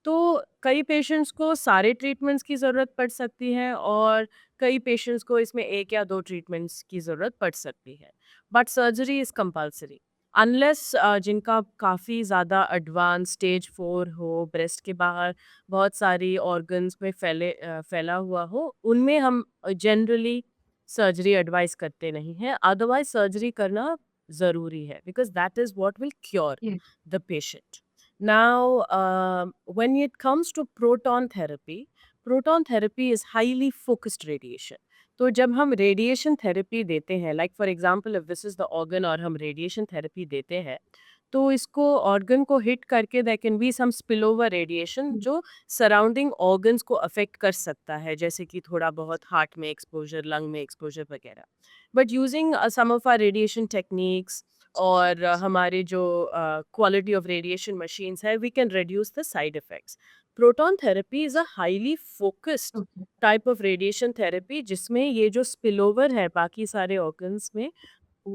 तो कई पेशेंट्स को सारे ट्रीटमेंट्स की ज़रूरत पड़ सकती है और कई पेशेंट्स को इसमें 1 या 2 ट्रीटमेंट्स की ज़रूरत पड़ सकती है। But surgery is compulsory unless जिनका काफ़ी ज़्यादा एडवांस स्टेज 4 हो, ब्रेस्ट के बाहर बहुत सारी ऑर्गन्स में फैला हुआ हो, उनमें हम जनरली सर्जरी एडवाइस करते नहीं हैं। अदरवाइज़ सर्जरी करना ज़रूरी है because that is what will cure Yes. the patient. Now, when it comes to proton therapy is highly focused radiation. तो जब हम रेडिएशन थेरेपी देते हैं like for example if this is the organ और हम रेडिएशन थेरेपी देते हैं तो इसको ऑर्गन को हिट करके there can be some spillover radiation जो सराउंडिंग ऑर्गन्स को अफेक्ट कर सकता है जैसे कि थोड़ा बहुत हार्ट में एक्सपोजर लंग में एक्सपोजर वगैरह but using some of our radiation techniques और हमारे जो क्वालिटी ऑफ रेडिएशन मशीन्स है we can reduce the side effects proton therapy is a highly focused Okay. Type of radiation therapy जिसमें ये जो स्पिलओवर है बाकी सारे ऑर्गन्स में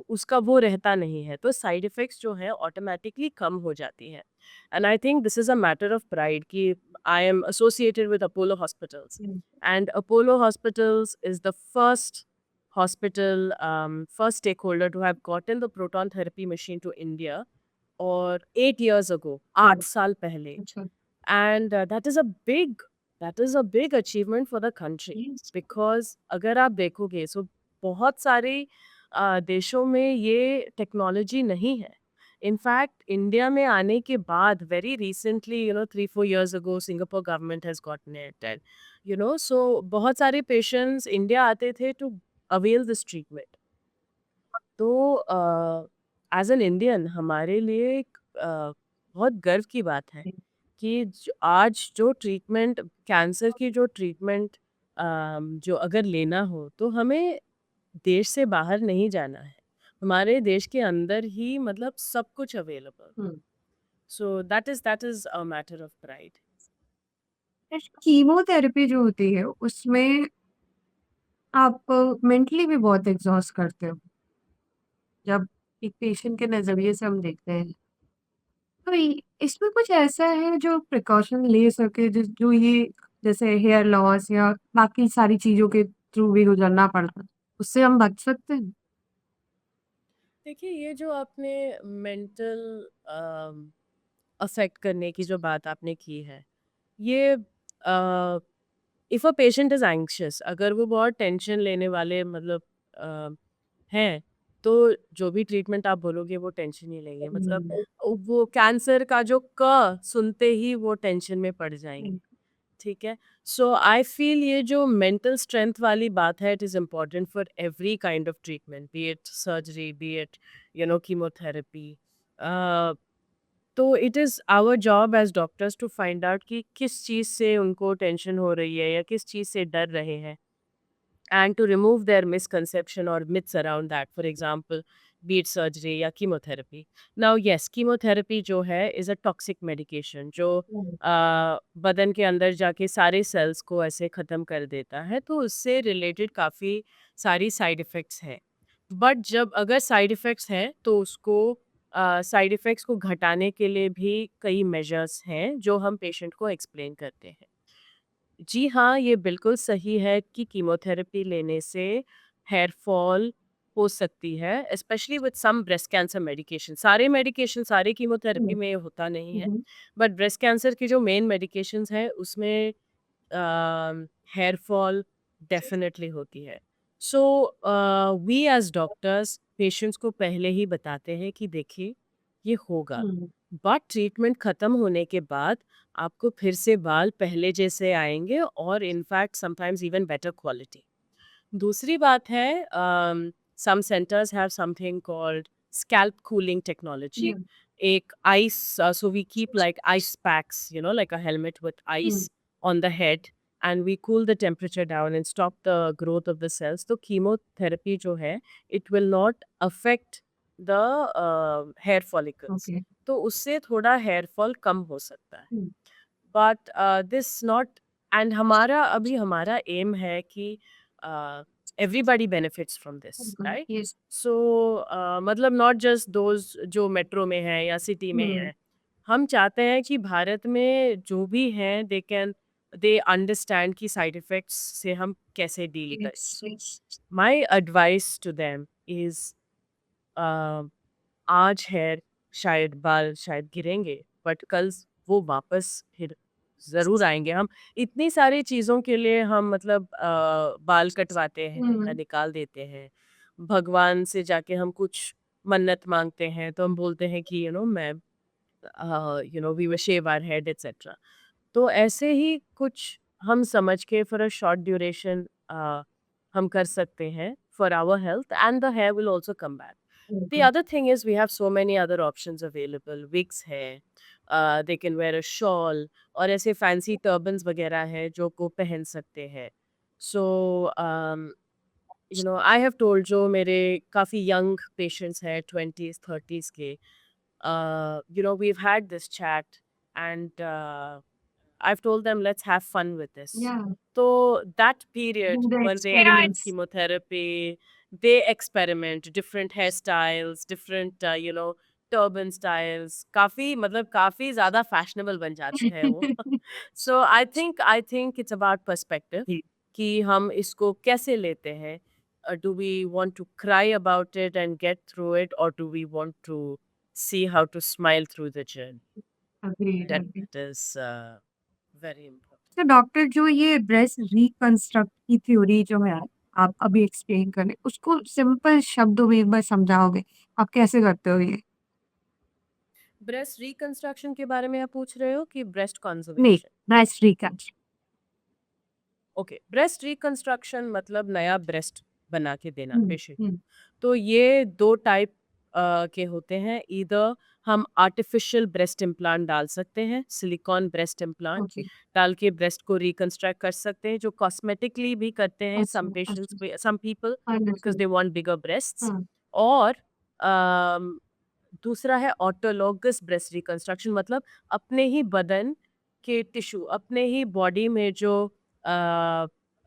उसका वो रहता नहीं है तो साइड इफेक्ट्स जो है ऑटोमेटिकली कम हो जाती हैं and I think this is a matter of pride कि I am associated with Apollo hospitals Mm. and Apollo Hospitals is the first hospital, first stakeholder to have gotten the proton therapy machine to India or 8 years ago, 8 साल पहले. अच्छा. And that is a big achievement for the country Yes. because अगर आप देखोगे so बहुत सारे देशों में ये टेक्नोलॉजी नहीं है इनफैक्ट इंडिया में आने के बाद very recently 3-4 years ago Singapore government has gotten it and so बहुत सारे पेशेंट्स इंडिया आते थे टू अवेल दिस ट्रीटमेंट तो एज एन इंडियन हमारे लिए एक बहुत गर्व की बात है कि आज जो ट्रीटमेंट कैंसर की जो ट्रीटमेंट जो अगर लेना हो तो हमें देश से बाहर नहीं जाना है हमारे देश के अंदर ही मतलब सब कुछ available Hmm. So that is a matter of pride chemotherapy जो होती है उसमें आप मेंटली भी बहुत एग्जॉस्ट करते हो जब एक पेशेंट के नजरिए से हम देखते हैं तो इसमें कुछ ऐसा है जो प्रिकॉशन ले सके जो ये जैसे हेयर लॉस या बाकी सारी चीजों के थ्रू भी गुजरना पड़ता है उससे हम बच सकते हैं। देखिए ये जो आपने मेंटल अफेक्ट करने की जो बात आपने की है ये if a patient is anxious अगर वो बहुत टेंशन लेने वाले मतलब हैं तो जो भी ट्रीटमेंट आप बोलोगे वो टेंशन ही लेंगे मतलब वो कैंसर का जो क सुनते ही वो टेंशन में पड़ जाएंगे ठीक है सो आई फील ये जो मेंटल स्ट्रेंथ वाली बात है it is important for every kind of treatment be it surgery be it chemotherapy तो it is our job as doctors to find out कि किस चीज़ से उनको टेंशन हो रही है या किस चीज़ से डर रहे हैं and to remove their misconception or myths around that for example be it surgery या chemotherapy now yes chemotherapy जो है is a toxic medication जो बदन के अंदर जाके सारे सेल्स को ऐसे ख़त्म कर देता है तो उससे रिलेटेड काफ़ी सारी साइड इफ़ेक्ट्स हैं बट जब अगर साइड इफ़ेक्ट्स हैं तो उसको साइड इफ़ेक्ट्स को घटाने के लिए भी कई मेजर्स हैं जो हम पेशेंट को एक्सप्लेन करते हैं जी हाँ, ये बिल्कुल सही है कि कीमोथेरेपी लेने से हेयर फॉल हो सकती है, especially with some breast cancer medication. सारे मेडिकेशन, सारे कीमोथेरेपी में होता नहीं है, बट ब्रेस्ट कैंसर की जो मेन मेडिकेशंस हैं, उसमें हेयर फॉल डेफिनेटली होती है। So we as doctors patients को पहले ही बताते हैं कि देखिए, ये होगा, बट ट्रीटमेंट ख़त्म होने के बाद आपको फिर से बाल पहले जैसे आएंगे और in fact sometimes even better quality दूसरी बात है some centres have something called scalp cooling technology एक ice so we keep like ice packs like a helmet with ice on the head and we cool the temperature down and stop the growth of the cells तो chemotherapy जो है it will not affect the hair follicles okay. तो उससे थोड़ा हेयर फॉल कम हो सकता है बट दिस नॉट एंड हमारा एम है कि everybody benefits from this right yes. So मतलब नॉट जस्ट दोज जो मेट्रो में है या सिटी में है हम चाहते हैं कि भारत में जो भी हैं दे अंडरस्टैंड कि साइड इफ़ेक्ट्स से हम कैसे डील करें। Yes, yes. My advice to them is a, आज हेयर शायद बाल शायद गिरेंगे, बट कल वो वापस फिर ज़रूर आएँगे। हम इतनी सारी चीज़ों के लिए हम मतलब बाल कटवाते हैं या हुँ, निकाल देते हैं। भगवान से जाके हम कुछ मन्नत माँगते हैं, तो हम बोलते हैं कि मैं we will shave our head etcetera. तो ऐसे ही कुछ हम समझ के फॉर अ शॉर्ट ड्यूरेशन हम कर सकते हैं for our health and the hair will also come back. The बिल्कुल। other thing is we have so many other options available. Wigs है, they can wear a shawl और ऐसे fancy turbans वगैरह है जो को पहन सकते हैं. So I have told जो मेरे काफ़ी young patients हैं 20s 30s के, we've had this chat and I've told them let's have fun with this. या So that period do the when they attend experiments. chemotherapy, they experiment different hairstyles, different turban styles. काफी मतलब काफी ज़्यादा fashionable बन जाते हैं वो. So I think it's about perspective कि हम इसको कैसे लेते हैं. Do we want to cry about it and get through it, or do we want to see how to smile through the journey? Agreed, That agreed. is very important. तो डॉक्टर जो ये ब्रेस्ट रिकंस्ट्रक्ट की थ्योरी जो है आप अभी एक्सप्लेन कर रहे हैं, उसको सिंपल शब्दों में एक बार समझाओगे? आप कैसे करते हो ये? ब्रेस्ट रिकंस्ट्रक्शन के बारे में आप पूछ रहे हो कि ब्रेस्ट नहीं, conservation? Breast reconstruct. Okay, breast reconstruction मतलब नया ब्रेस्ट बना के देना हुँ, पेशेंट को। हुँ, तो ये 2 टाइप के होते हैं। ईदर हम आर्टिफिशियल ब्रेस्ट इम्प्लांट डाल सकते हैं, सिलिकॉन ब्रेस्ट इम्प्लांट ओके, डाल के ब्रेस्ट को रिकंस्ट्रक्ट कर सकते हैं, जो कॉस्मेटिकली भी करते हैं अच्छा, अच्छा, some people because understood. They want bigger breasts. हाँ, और अम, दूसरा है ऑटोलॉगस ब्रेस्ट रिकंस्ट्रक्शन, मतलब अपने ही बदन के टिश्यू, अपने ही बॉडी में जो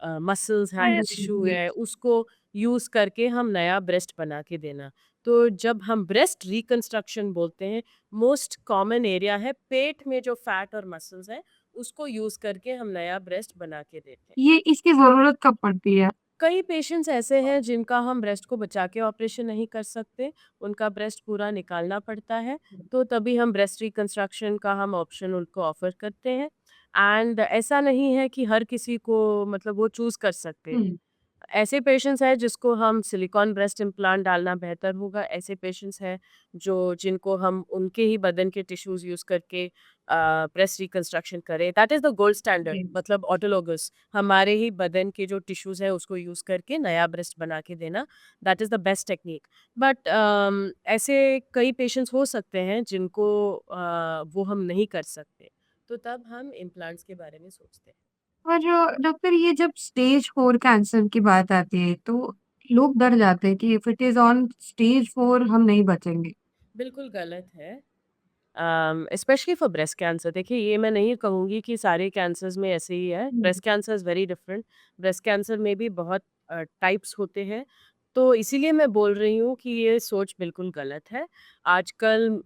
मसल्स हैं, अंडरस्टूड, टिश्यू ये है, उसको यूज़ करके हम नया ब्रेस्ट बना के देना। तो जब हम ब्रेस्ट रिकंस्ट्रक्शन बोलते हैं, मोस्ट कॉमन एरिया है पेट में जो फैट और मसल्स हैं, उसको यूज़ करके हम नया ब्रेस्ट बना के देते हैं। ये इसकी ज़रूरत कब पड़ती है? कई पेशेंट्स ऐसे हैं जिनका हम ब्रेस्ट को बचा के ऑपरेशन नहीं कर सकते, उनका ब्रेस्ट पूरा निकालना पड़ता है, तो तभी हम ब्रेस्ट रिकंस्ट्रक्शन का हम ऑप्शन उनको ऑफ़र करते हैं। एंड ऐसा नहीं है कि हर किसी को मतलब वो चूज़ कर सकते हैं। हुँ, ऐसे पेशेंट्स हैं जिसको हम सिलिकॉन ब्रेस्ट इम्प्लांट डालना बेहतर होगा, ऐसे पेशेंट्स हैं जिनको हम उनके ही बदन के टिश्यूज़ यूज़ करके ब्रेस्ट रिकंस्ट्रक्शन करें। That is the gold standard, जी, मतलब ऑटोलोगस हमारे ही बदन के जो टिश्यूज़ हैं उसको यूज़ करके नया ब्रेस्ट बना के देना, that is the best technique. But ऐसे कई पेशेंट्स हो सकते हैं जिनको वो हम नहीं कर सकते, तो तब हम इम्प्लांट्स के बारे में सोचते हैं। और डॉक्टर ये जब स्टेज 4 कैंसर की बात आती है, तो लोग डर जाते हैं कि if it is on stage 4 हम नहीं बचेंगे। बिल्कुल गलत है। स्पेशली फॉर ब्रेस्ट कैंसर, देखिए ये मैं नहीं कहूँगी कि सारे कैंसर्स में ऐसे ही है। Hmm, breast cancer is very different. Breast cancer में भी बहुत टाइप्स होते हैं, तो इसीलिए मैं बोल रही हूँ कि ये सोच बिल्कुल गलत है। आजकल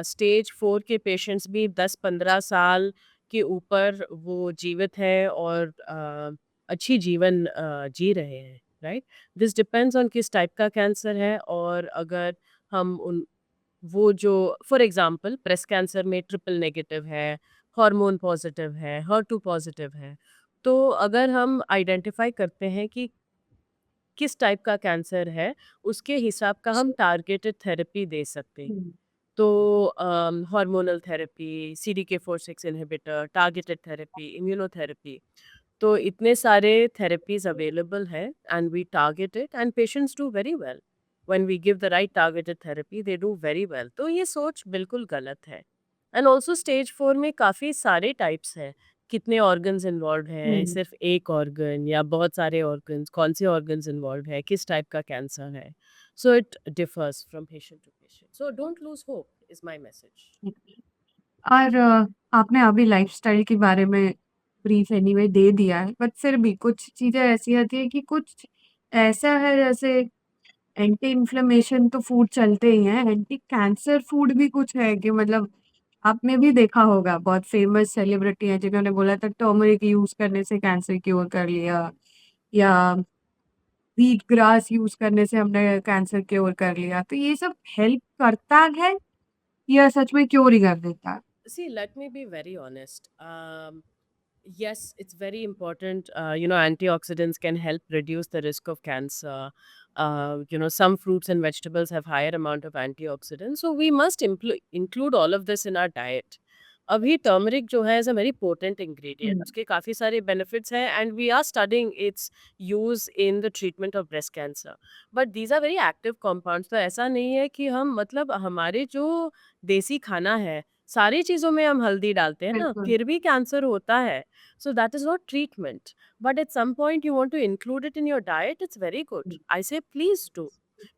स्टेज 4 के पेशेंट्स भी 10-15 साल के ऊपर वो जीवित हैं और अच्छी जीवन जी रहे हैं, राइट? दिस डिपेंड्स ऑन किस टाइप का कैंसर है, और अगर हम उन वो जो फॉर एग्जांपल ब्रेस्ट कैंसर में ट्रिपल नेगेटिव है, हार्मोन पॉजिटिव है, HER2 पॉजिटिव है, तो अगर हम आइडेंटिफाई करते हैं कि किस टाइप का कैंसर है, उसके हिसाब का हम टारगेटेड थेरेपी दे सकते हैं। हुँ, तो hormonal therapy, CDK4/6 inhibitor, targeted therapy, immunotherapy, तो इतने सारे थेरेपीज अवेलेबल है and we target it and patients do very well. When we give the right targeted therapy they do very well. तो ये सोच बिल्कुल गलत है। एंड ऑल्सो स्टेज 4 में काफ़ी सारे टाइप्स हैं। कितने ऑर्गन्स इन्वॉल्व हैं, हुँ। सिर्फ एक ऑर्गन या बहुत सारे ऑर्गन्स, कौन से ऑर्गन्स इन्वॉल्व है, किस टाइप का कैंसर है। So it differs from patient to patient, so don't lose hope is my message. और आपने अभी लाइफ़स्टाइल के बारे में ब्रीफ एनीवे दे दिया है, बट फिर भी कुछ चीज़ें ऐसी आती हैं कि कुछ ऐसा है जैसे एंटी इन्फ्लेमेशन तो फूड चलते ही हैं, एंटी कैंसर फूड भी कुछ है कि मतलब आपने भी देखा होगा बहुत फेमस सेलिब्रिटी है जिन्होंने बोला था टर्मरिक यूज करने से कैंसर क्योर कर लिया, या व्हीट ग्रास यूज करने से हमने कैंसर क्योर कर लिया। तो ये सब हेल्प करता है या सच में क्योर ही कर देता है? See, let me be very honest. Yes, it's very important. Antioxidants can help reduce the risk of cancer. Some fruits and vegetables have higher amount of antioxidants, so we must include all of this in our diet. अभी टर्मरिक जो है is a very potent ingredient, hmm, उसके काफ़ी सारे बेनिफिट्स हैं and we are studying its use in the treatment of breast cancer, but these are very active compounds. तो ऐसा नहीं है कि हम मतलब हमारे जो देसी खाना है सारी चीज़ों में हम हल्दी डालते हैं ना बिल्कुल। फिर भी कैंसर होता है। So that is not treatment. But at some point you want to include it in your diet, it's very good. I say please do.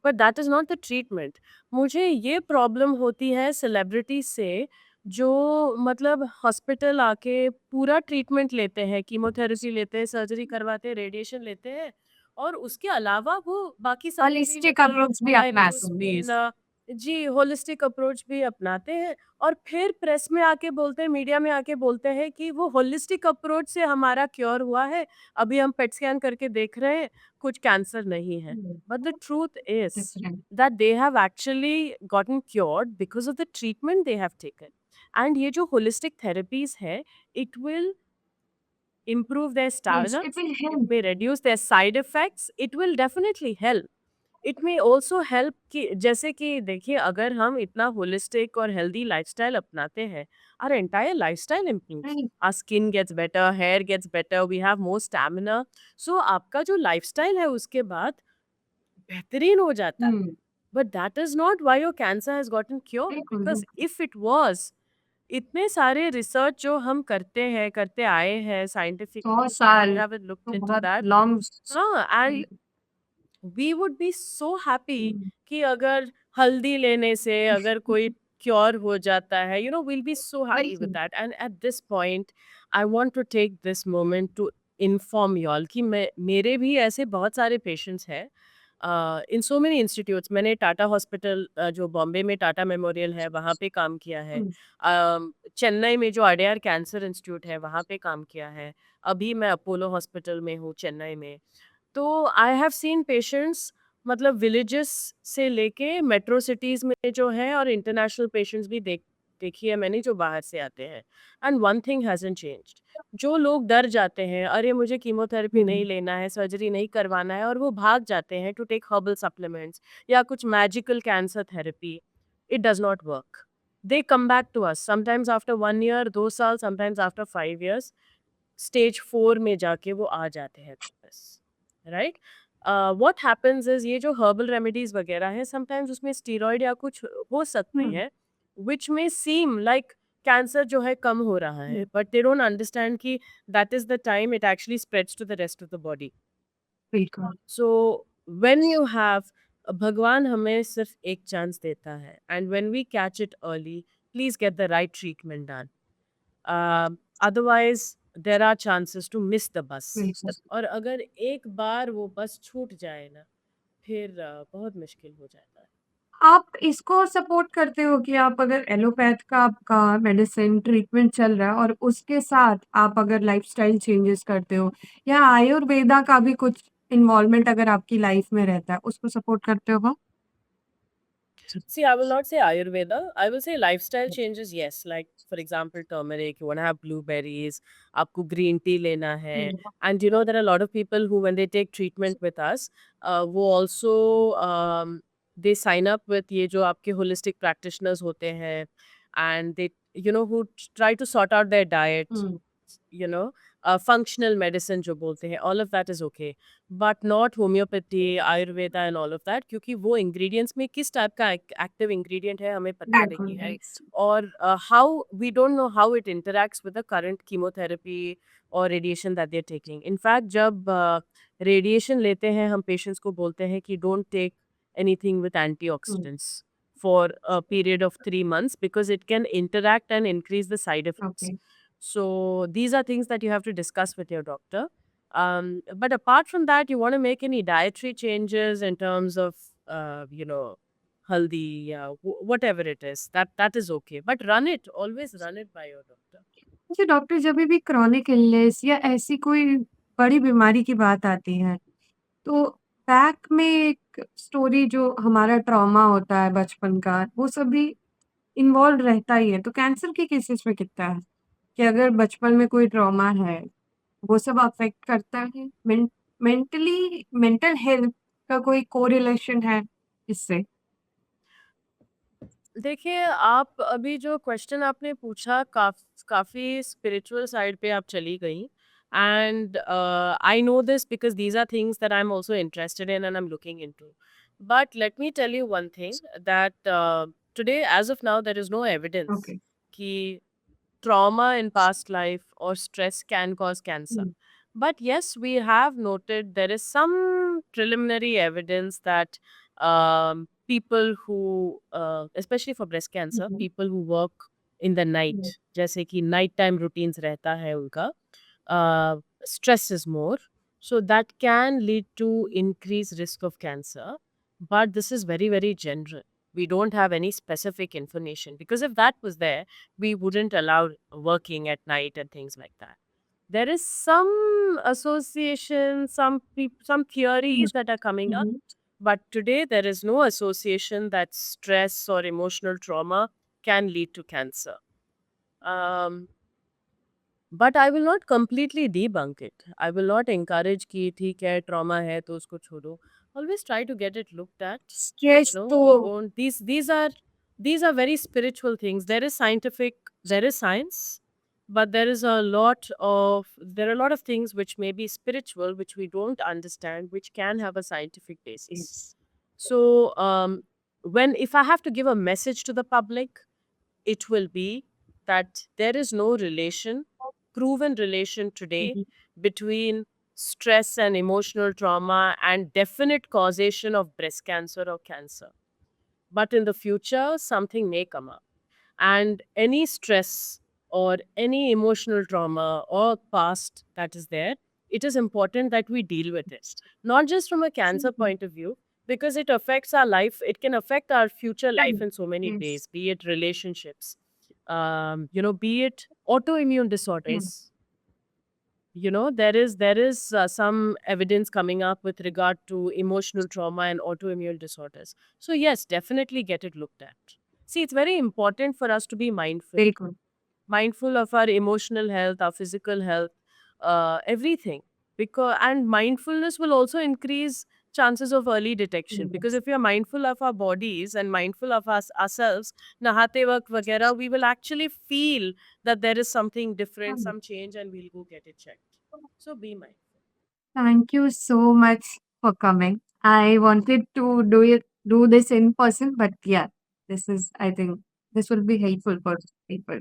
But that is not the treatment. मुझे ये प्रॉब्लम होती है सेलिब्रिटी से जो मतलब हॉस्पिटल आके पूरा ट्रीटमेंट लेते हैं, कीमोथेरेपी लेते हैं, सर्जरी करवाते हैं, रेडिएशन लेते हैं और उसके अलावा वो बाकी सारी चीज़ होलिस्टिक जैसे अप्रोच भी थायरोइड अपनाते हैं। पीना, जी, होलिस्टिक अप्रोच भी अपनाते हैं और फिर प्रेस में आके बोलते हैं, मीडिया में आके बोलते हैं कि वो होलिस्टिक अप्रोच से हमारा क्योर हुआ है, अभी हम पेट स्कैन करके देख रहे हैं, कुछ कैंसर नहीं है। Hmm, but the truth is different. that they have actually gotten cured because of the treatment they have taken. And ये जो holistic therapies है, it will improve their yes, stamina, it will it help. may reduce their side effects, it will definitely help. It may also help कि जैसे कि देखिए अगर हम इतना होलिस्टिक और हेल्दी लाइफस्टाइल अपनाते हैं, our entire lifestyle improves, right. Our skin gets better, hair gets better, we have more stamina. So आपका जो लाइफस्टाइल है उसके बाद बेहतरीन हो जाता है। Hmm, but that is not why your cancer has gotten cure, बिल्कुल, बिकॉज बिल्कुल। इफ इट वाज, इतने सारे रिसर्च जो हम करते हैं करते आए हैं 100 साइंटिफिकली, वी साल हैव तो लुक्ड इनटू बहुत दैट। लॉन्ग स हाँ, and hmm, we would be so happy hmm, कि अगर हल्दी लेने से अगर कोई क्योर हो जाता है, we'll be so happy with बिल्कुल। that. And at this point I want to take this moment to inform you all कि मेरे भी ऐसे बहुत सारे पेशेंट्स हैं इन सो मेनी इंस्टीट्यूट्स। मैंने टाटा हॉस्पिटल जो बॉम्बे में टाटा मेमोरियल है वहाँ पे काम किया है, हुँ, चेन्नई में जो अडेयर कैंसर इंस्टीट्यूट है वहाँ पे काम किया है, अभी मैं अपोलो हॉस्पिटल में हूँ चेन्नई में। तो आई हैव सीन पेशेंट्स मतलब विलेजेस से लेके मेट्रो सिटीज में जो है और इंटरनेशनल पेशेंट्स भी देखी है मैंने जो बाहर से आते हैं। And one thing hasn't changed, जो लोग डर जाते हैं अरे मुझे कीमोथेरेपी नहीं हुँ, लेना है, सर्जरी नहीं करवाना है, और वो भाग जाते हैं टू टेक हर्बल सप्लीमेंट्स या कुछ magical cancer therapy, it does not work. They come back to us sometimes after 1 year, 2 साल, समटाइम्स आफ्टर 5 ईयर्स, स्टेज 4 में जाके वो आ जाते हैं वापस, राइट। व्हाट हैपेंस इज ये जो हर्बल रेमेडीज वगैरह हैं समटाइम्स उसमें स्टीरॉयड या कुछ हो सकते हुँ, हैं विच में सीम लाइक कैंसर जो है कम हो रहा है, hmm, but they don't understand कि that is the time it actually spreads to the rest of the body. बिल्कुल। सो व्हेन यू हैव, भगवान हमें सिर्फ एक चांस देता है and when we catch it early, please get the right treatment done. Otherwise there are chances to miss the bus. बिल्कुल। और अगर एक बार वो बस छूट जाए ना फिर बहुत मुश्किल हो जाता है। आप इसको सपोर्ट करते हो कि आप अगर एलोपैथ का आपका मेडिसिन ट्रीटमेंट चल रहा है और उसके साथ आप अगर लाइफ़स्टाइल चेंजेस करते हो या आयुर्वेदा का भी कुछ इन्वॉल्वमेंट अगर आपकी लाइफ़ में रहता है, उसको सपोर्ट करते हो आप? See, I will not say Ayurveda. I will say lifestyle changes, yes. Like, for example, turmeric, you want to have blueberries, आपको green tea लेना है. हुँ, And there are a lot of people who, when they take treatment with us, वो also, they sign up with ये जो आपके holistic practitioners होते हैं, and they, who try to sort out their diet, hmm, you know, functional medicine जो बोलते हैं, all of that is okay. But not homeopathy, Ayurveda and all of that, क्योंकि वो इंग्रेडिएंट्स में किस टाइप का एक्टिव इंग्रेडिएंट है हमें पता बिल्कुल, नहीं है, राइट। और how we don't know how it interacts with the current chemotherapy और radiation that they are taking. In fact जब रेडिएशन लेते हैं हम पेशेंट्स को बोलते हैं कि don't take anything with hmm, antioxidants for a period of 3 months because it can interact and increase the side effects. Okay. So these are things that you have to discuss with your doctor. But apart from that, you want to make any dietary changes in terms of, haldi, yeah, whatever it is, that is okay. But run it, always run it by your doctor. अच्छा डॉक्टर, जब भी क्रॉनिक इलनेस या ऐसी कोई बड़ी बीमारी की बात आती है, तो बैक में एक स्टोरी जो हमारा ट्रॉमा होता है बचपन का, वो सब भी इन्वॉल्व रहता ही है। तो कैंसर के केसेस में कितना है कि अगर बचपन में कोई ट्रॉमा है, वो सब अफेक्ट करता है? मेंटली मेंटल हेल्थ का कोई कोरिलेशन है इससे? देखिए, आप अभी जो क्वेश्चन आपने पूछा काफ़ी स्पिरिचुअल साइड पे आप चली गई, and I know this because these are things that I am also interested in and I am looking into. But let me tell you one thing that today as of now there is no evidence okay. कि trauma in past life or stress can cause cancer. Hmm, But yes, we have noted there is some preliminary evidence that people who, especially for breast hmm, cancer, hmm, people who work in the night, हुँ, जैसे कि night time routines रहता है उनका, stress is more. So that can lead to increased risk of cancer. But this is very, very general. We don't have any specific information because if that was there, we wouldn't allow working at night and things like that. There is some association, some hmm, theories that are coming up, hmm, but today there is no association that stress or emotional trauma can lead to cancer. Um, but I will not completely debunk it. I will not encourage कि ठीक है trauma है तो उसको छोड़ो. Always try to get it looked at. Stress तो We won't. These are very spiritual things. There is science, but there are a lot of things which may be spiritual, which we don't understand, which can have a scientific basis. Yes. So, when if I have to give a message to the public, it will be that there is no proven relation hmm, today hmm, between stress and emotional trauma and definite causation of breast cancer or cancer. But in the future, something may come up. And any stress or any emotional trauma or past that is there, it is important that we deal with it. Not just from a cancer hmm, point of view, because it affects our life, it can affect our future life in so many yes. ways, be it relationships, be it autoimmune hmm, disorders. There is some evidence coming up with regard to emotional trauma and autoimmune disorders. So yes, definitely get it looked at. See, it's very important for us to be बिल्कुल। mindful of our emotional health, our physical health, everything. Because and mindfulness will also increase chances of early detection. Because yes, if we are mindful of our bodies and mindful of ourselves, nahate waqt वगैरह, we will actually feel that there is something different, हाँ। some change, and we'll go get it checked. So be mindful. Thank you so much for coming. I wanted to do this in person, but yeah, I think this will be helpful for people.